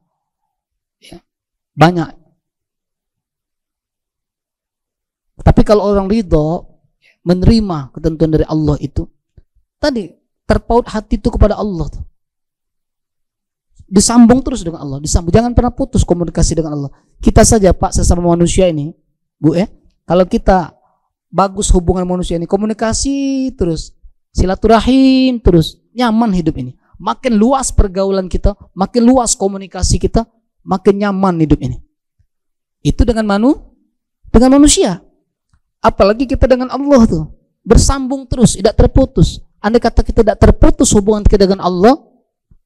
Ya, banyak. Tapi kalau orang ridho, menerima ketentuan dari Allah itu, tadi terpaut hati itu kepada Allah tuh. Disambung terus dengan Allah, disambung, jangan pernah putus komunikasi dengan Allah. Kita saja Pak, sesama manusia ini, Bu, kalau kita bagus hubungan manusia ini, komunikasi terus, silaturahim terus, nyaman hidup ini. Makin luas pergaulan kita, makin luas komunikasi kita, makin nyaman hidup ini. Itu dengan manusia. Apalagi kita dengan Allah tuh, bersambung terus, tidak terputus. Andai kata kita tidak terputus hubungan kita dengan Allah,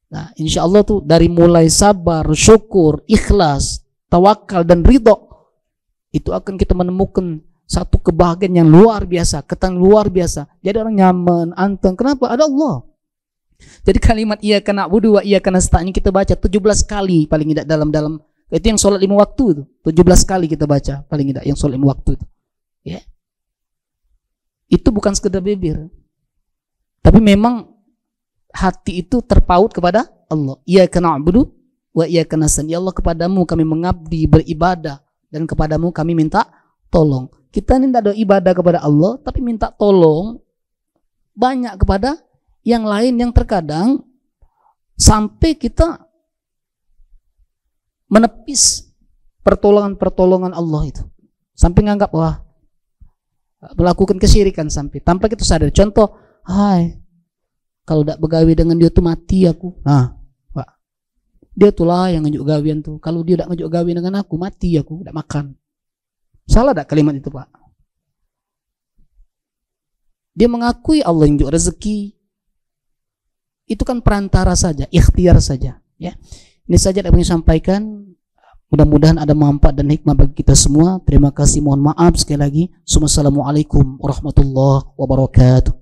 nah, insya Allah tuh dari mulai sabar, syukur, ikhlas, tawakal dan ridho, itu akan kita menemukan satu kebahagiaan yang luar biasa, ketenangan luar biasa. Jadi orang nyaman, anteng. Kenapa? Ada Allah. Jadi kalimat iyyaka na'budu wa iyyaka nasta'in kita baca 17 kali paling tidak dalam itu yang sholat 5 waktu itu. 17 kali kita baca paling tidak yang sholat 5 waktu itu. Ya. Itu bukan sekedar bibir. Tapi memang hati itu terpaut kepada Allah. Iyyaka na'budu wa iyyaka nasta'in. Ya Allah, kepadamu kami mengabdi, beribadah, dan kepadamu kami minta tolong. Kita ini tidak ada ibadah kepada Allah, tapi minta tolong banyak kepada yang lain, yang terkadang sampai kita menepis pertolongan Allah itu. Sampai nganggap, wah, melakukan kesyirikan sampai tanpa kita sadar. Contoh, kalau tidak begawi dengan dia tuh mati aku. Nah, Pak, dia tulah yang ngejuk gawian tuh. Kalau dia tidak ngejuk gawian dengan aku, mati aku, tidak makan. Salah tak kalimat itu Pak? Dia mengakui Allah yang ngejuk rezeki. Itu kan perantara saja, ikhtiar saja. Ya, ini saja yang ingin sampaikan. Mudah-mudahan ada manfaat dan hikmah bagi kita semua. Terima kasih, mohon maaf sekali lagi. Assalamualaikum warahmatullahi wabarakatuh.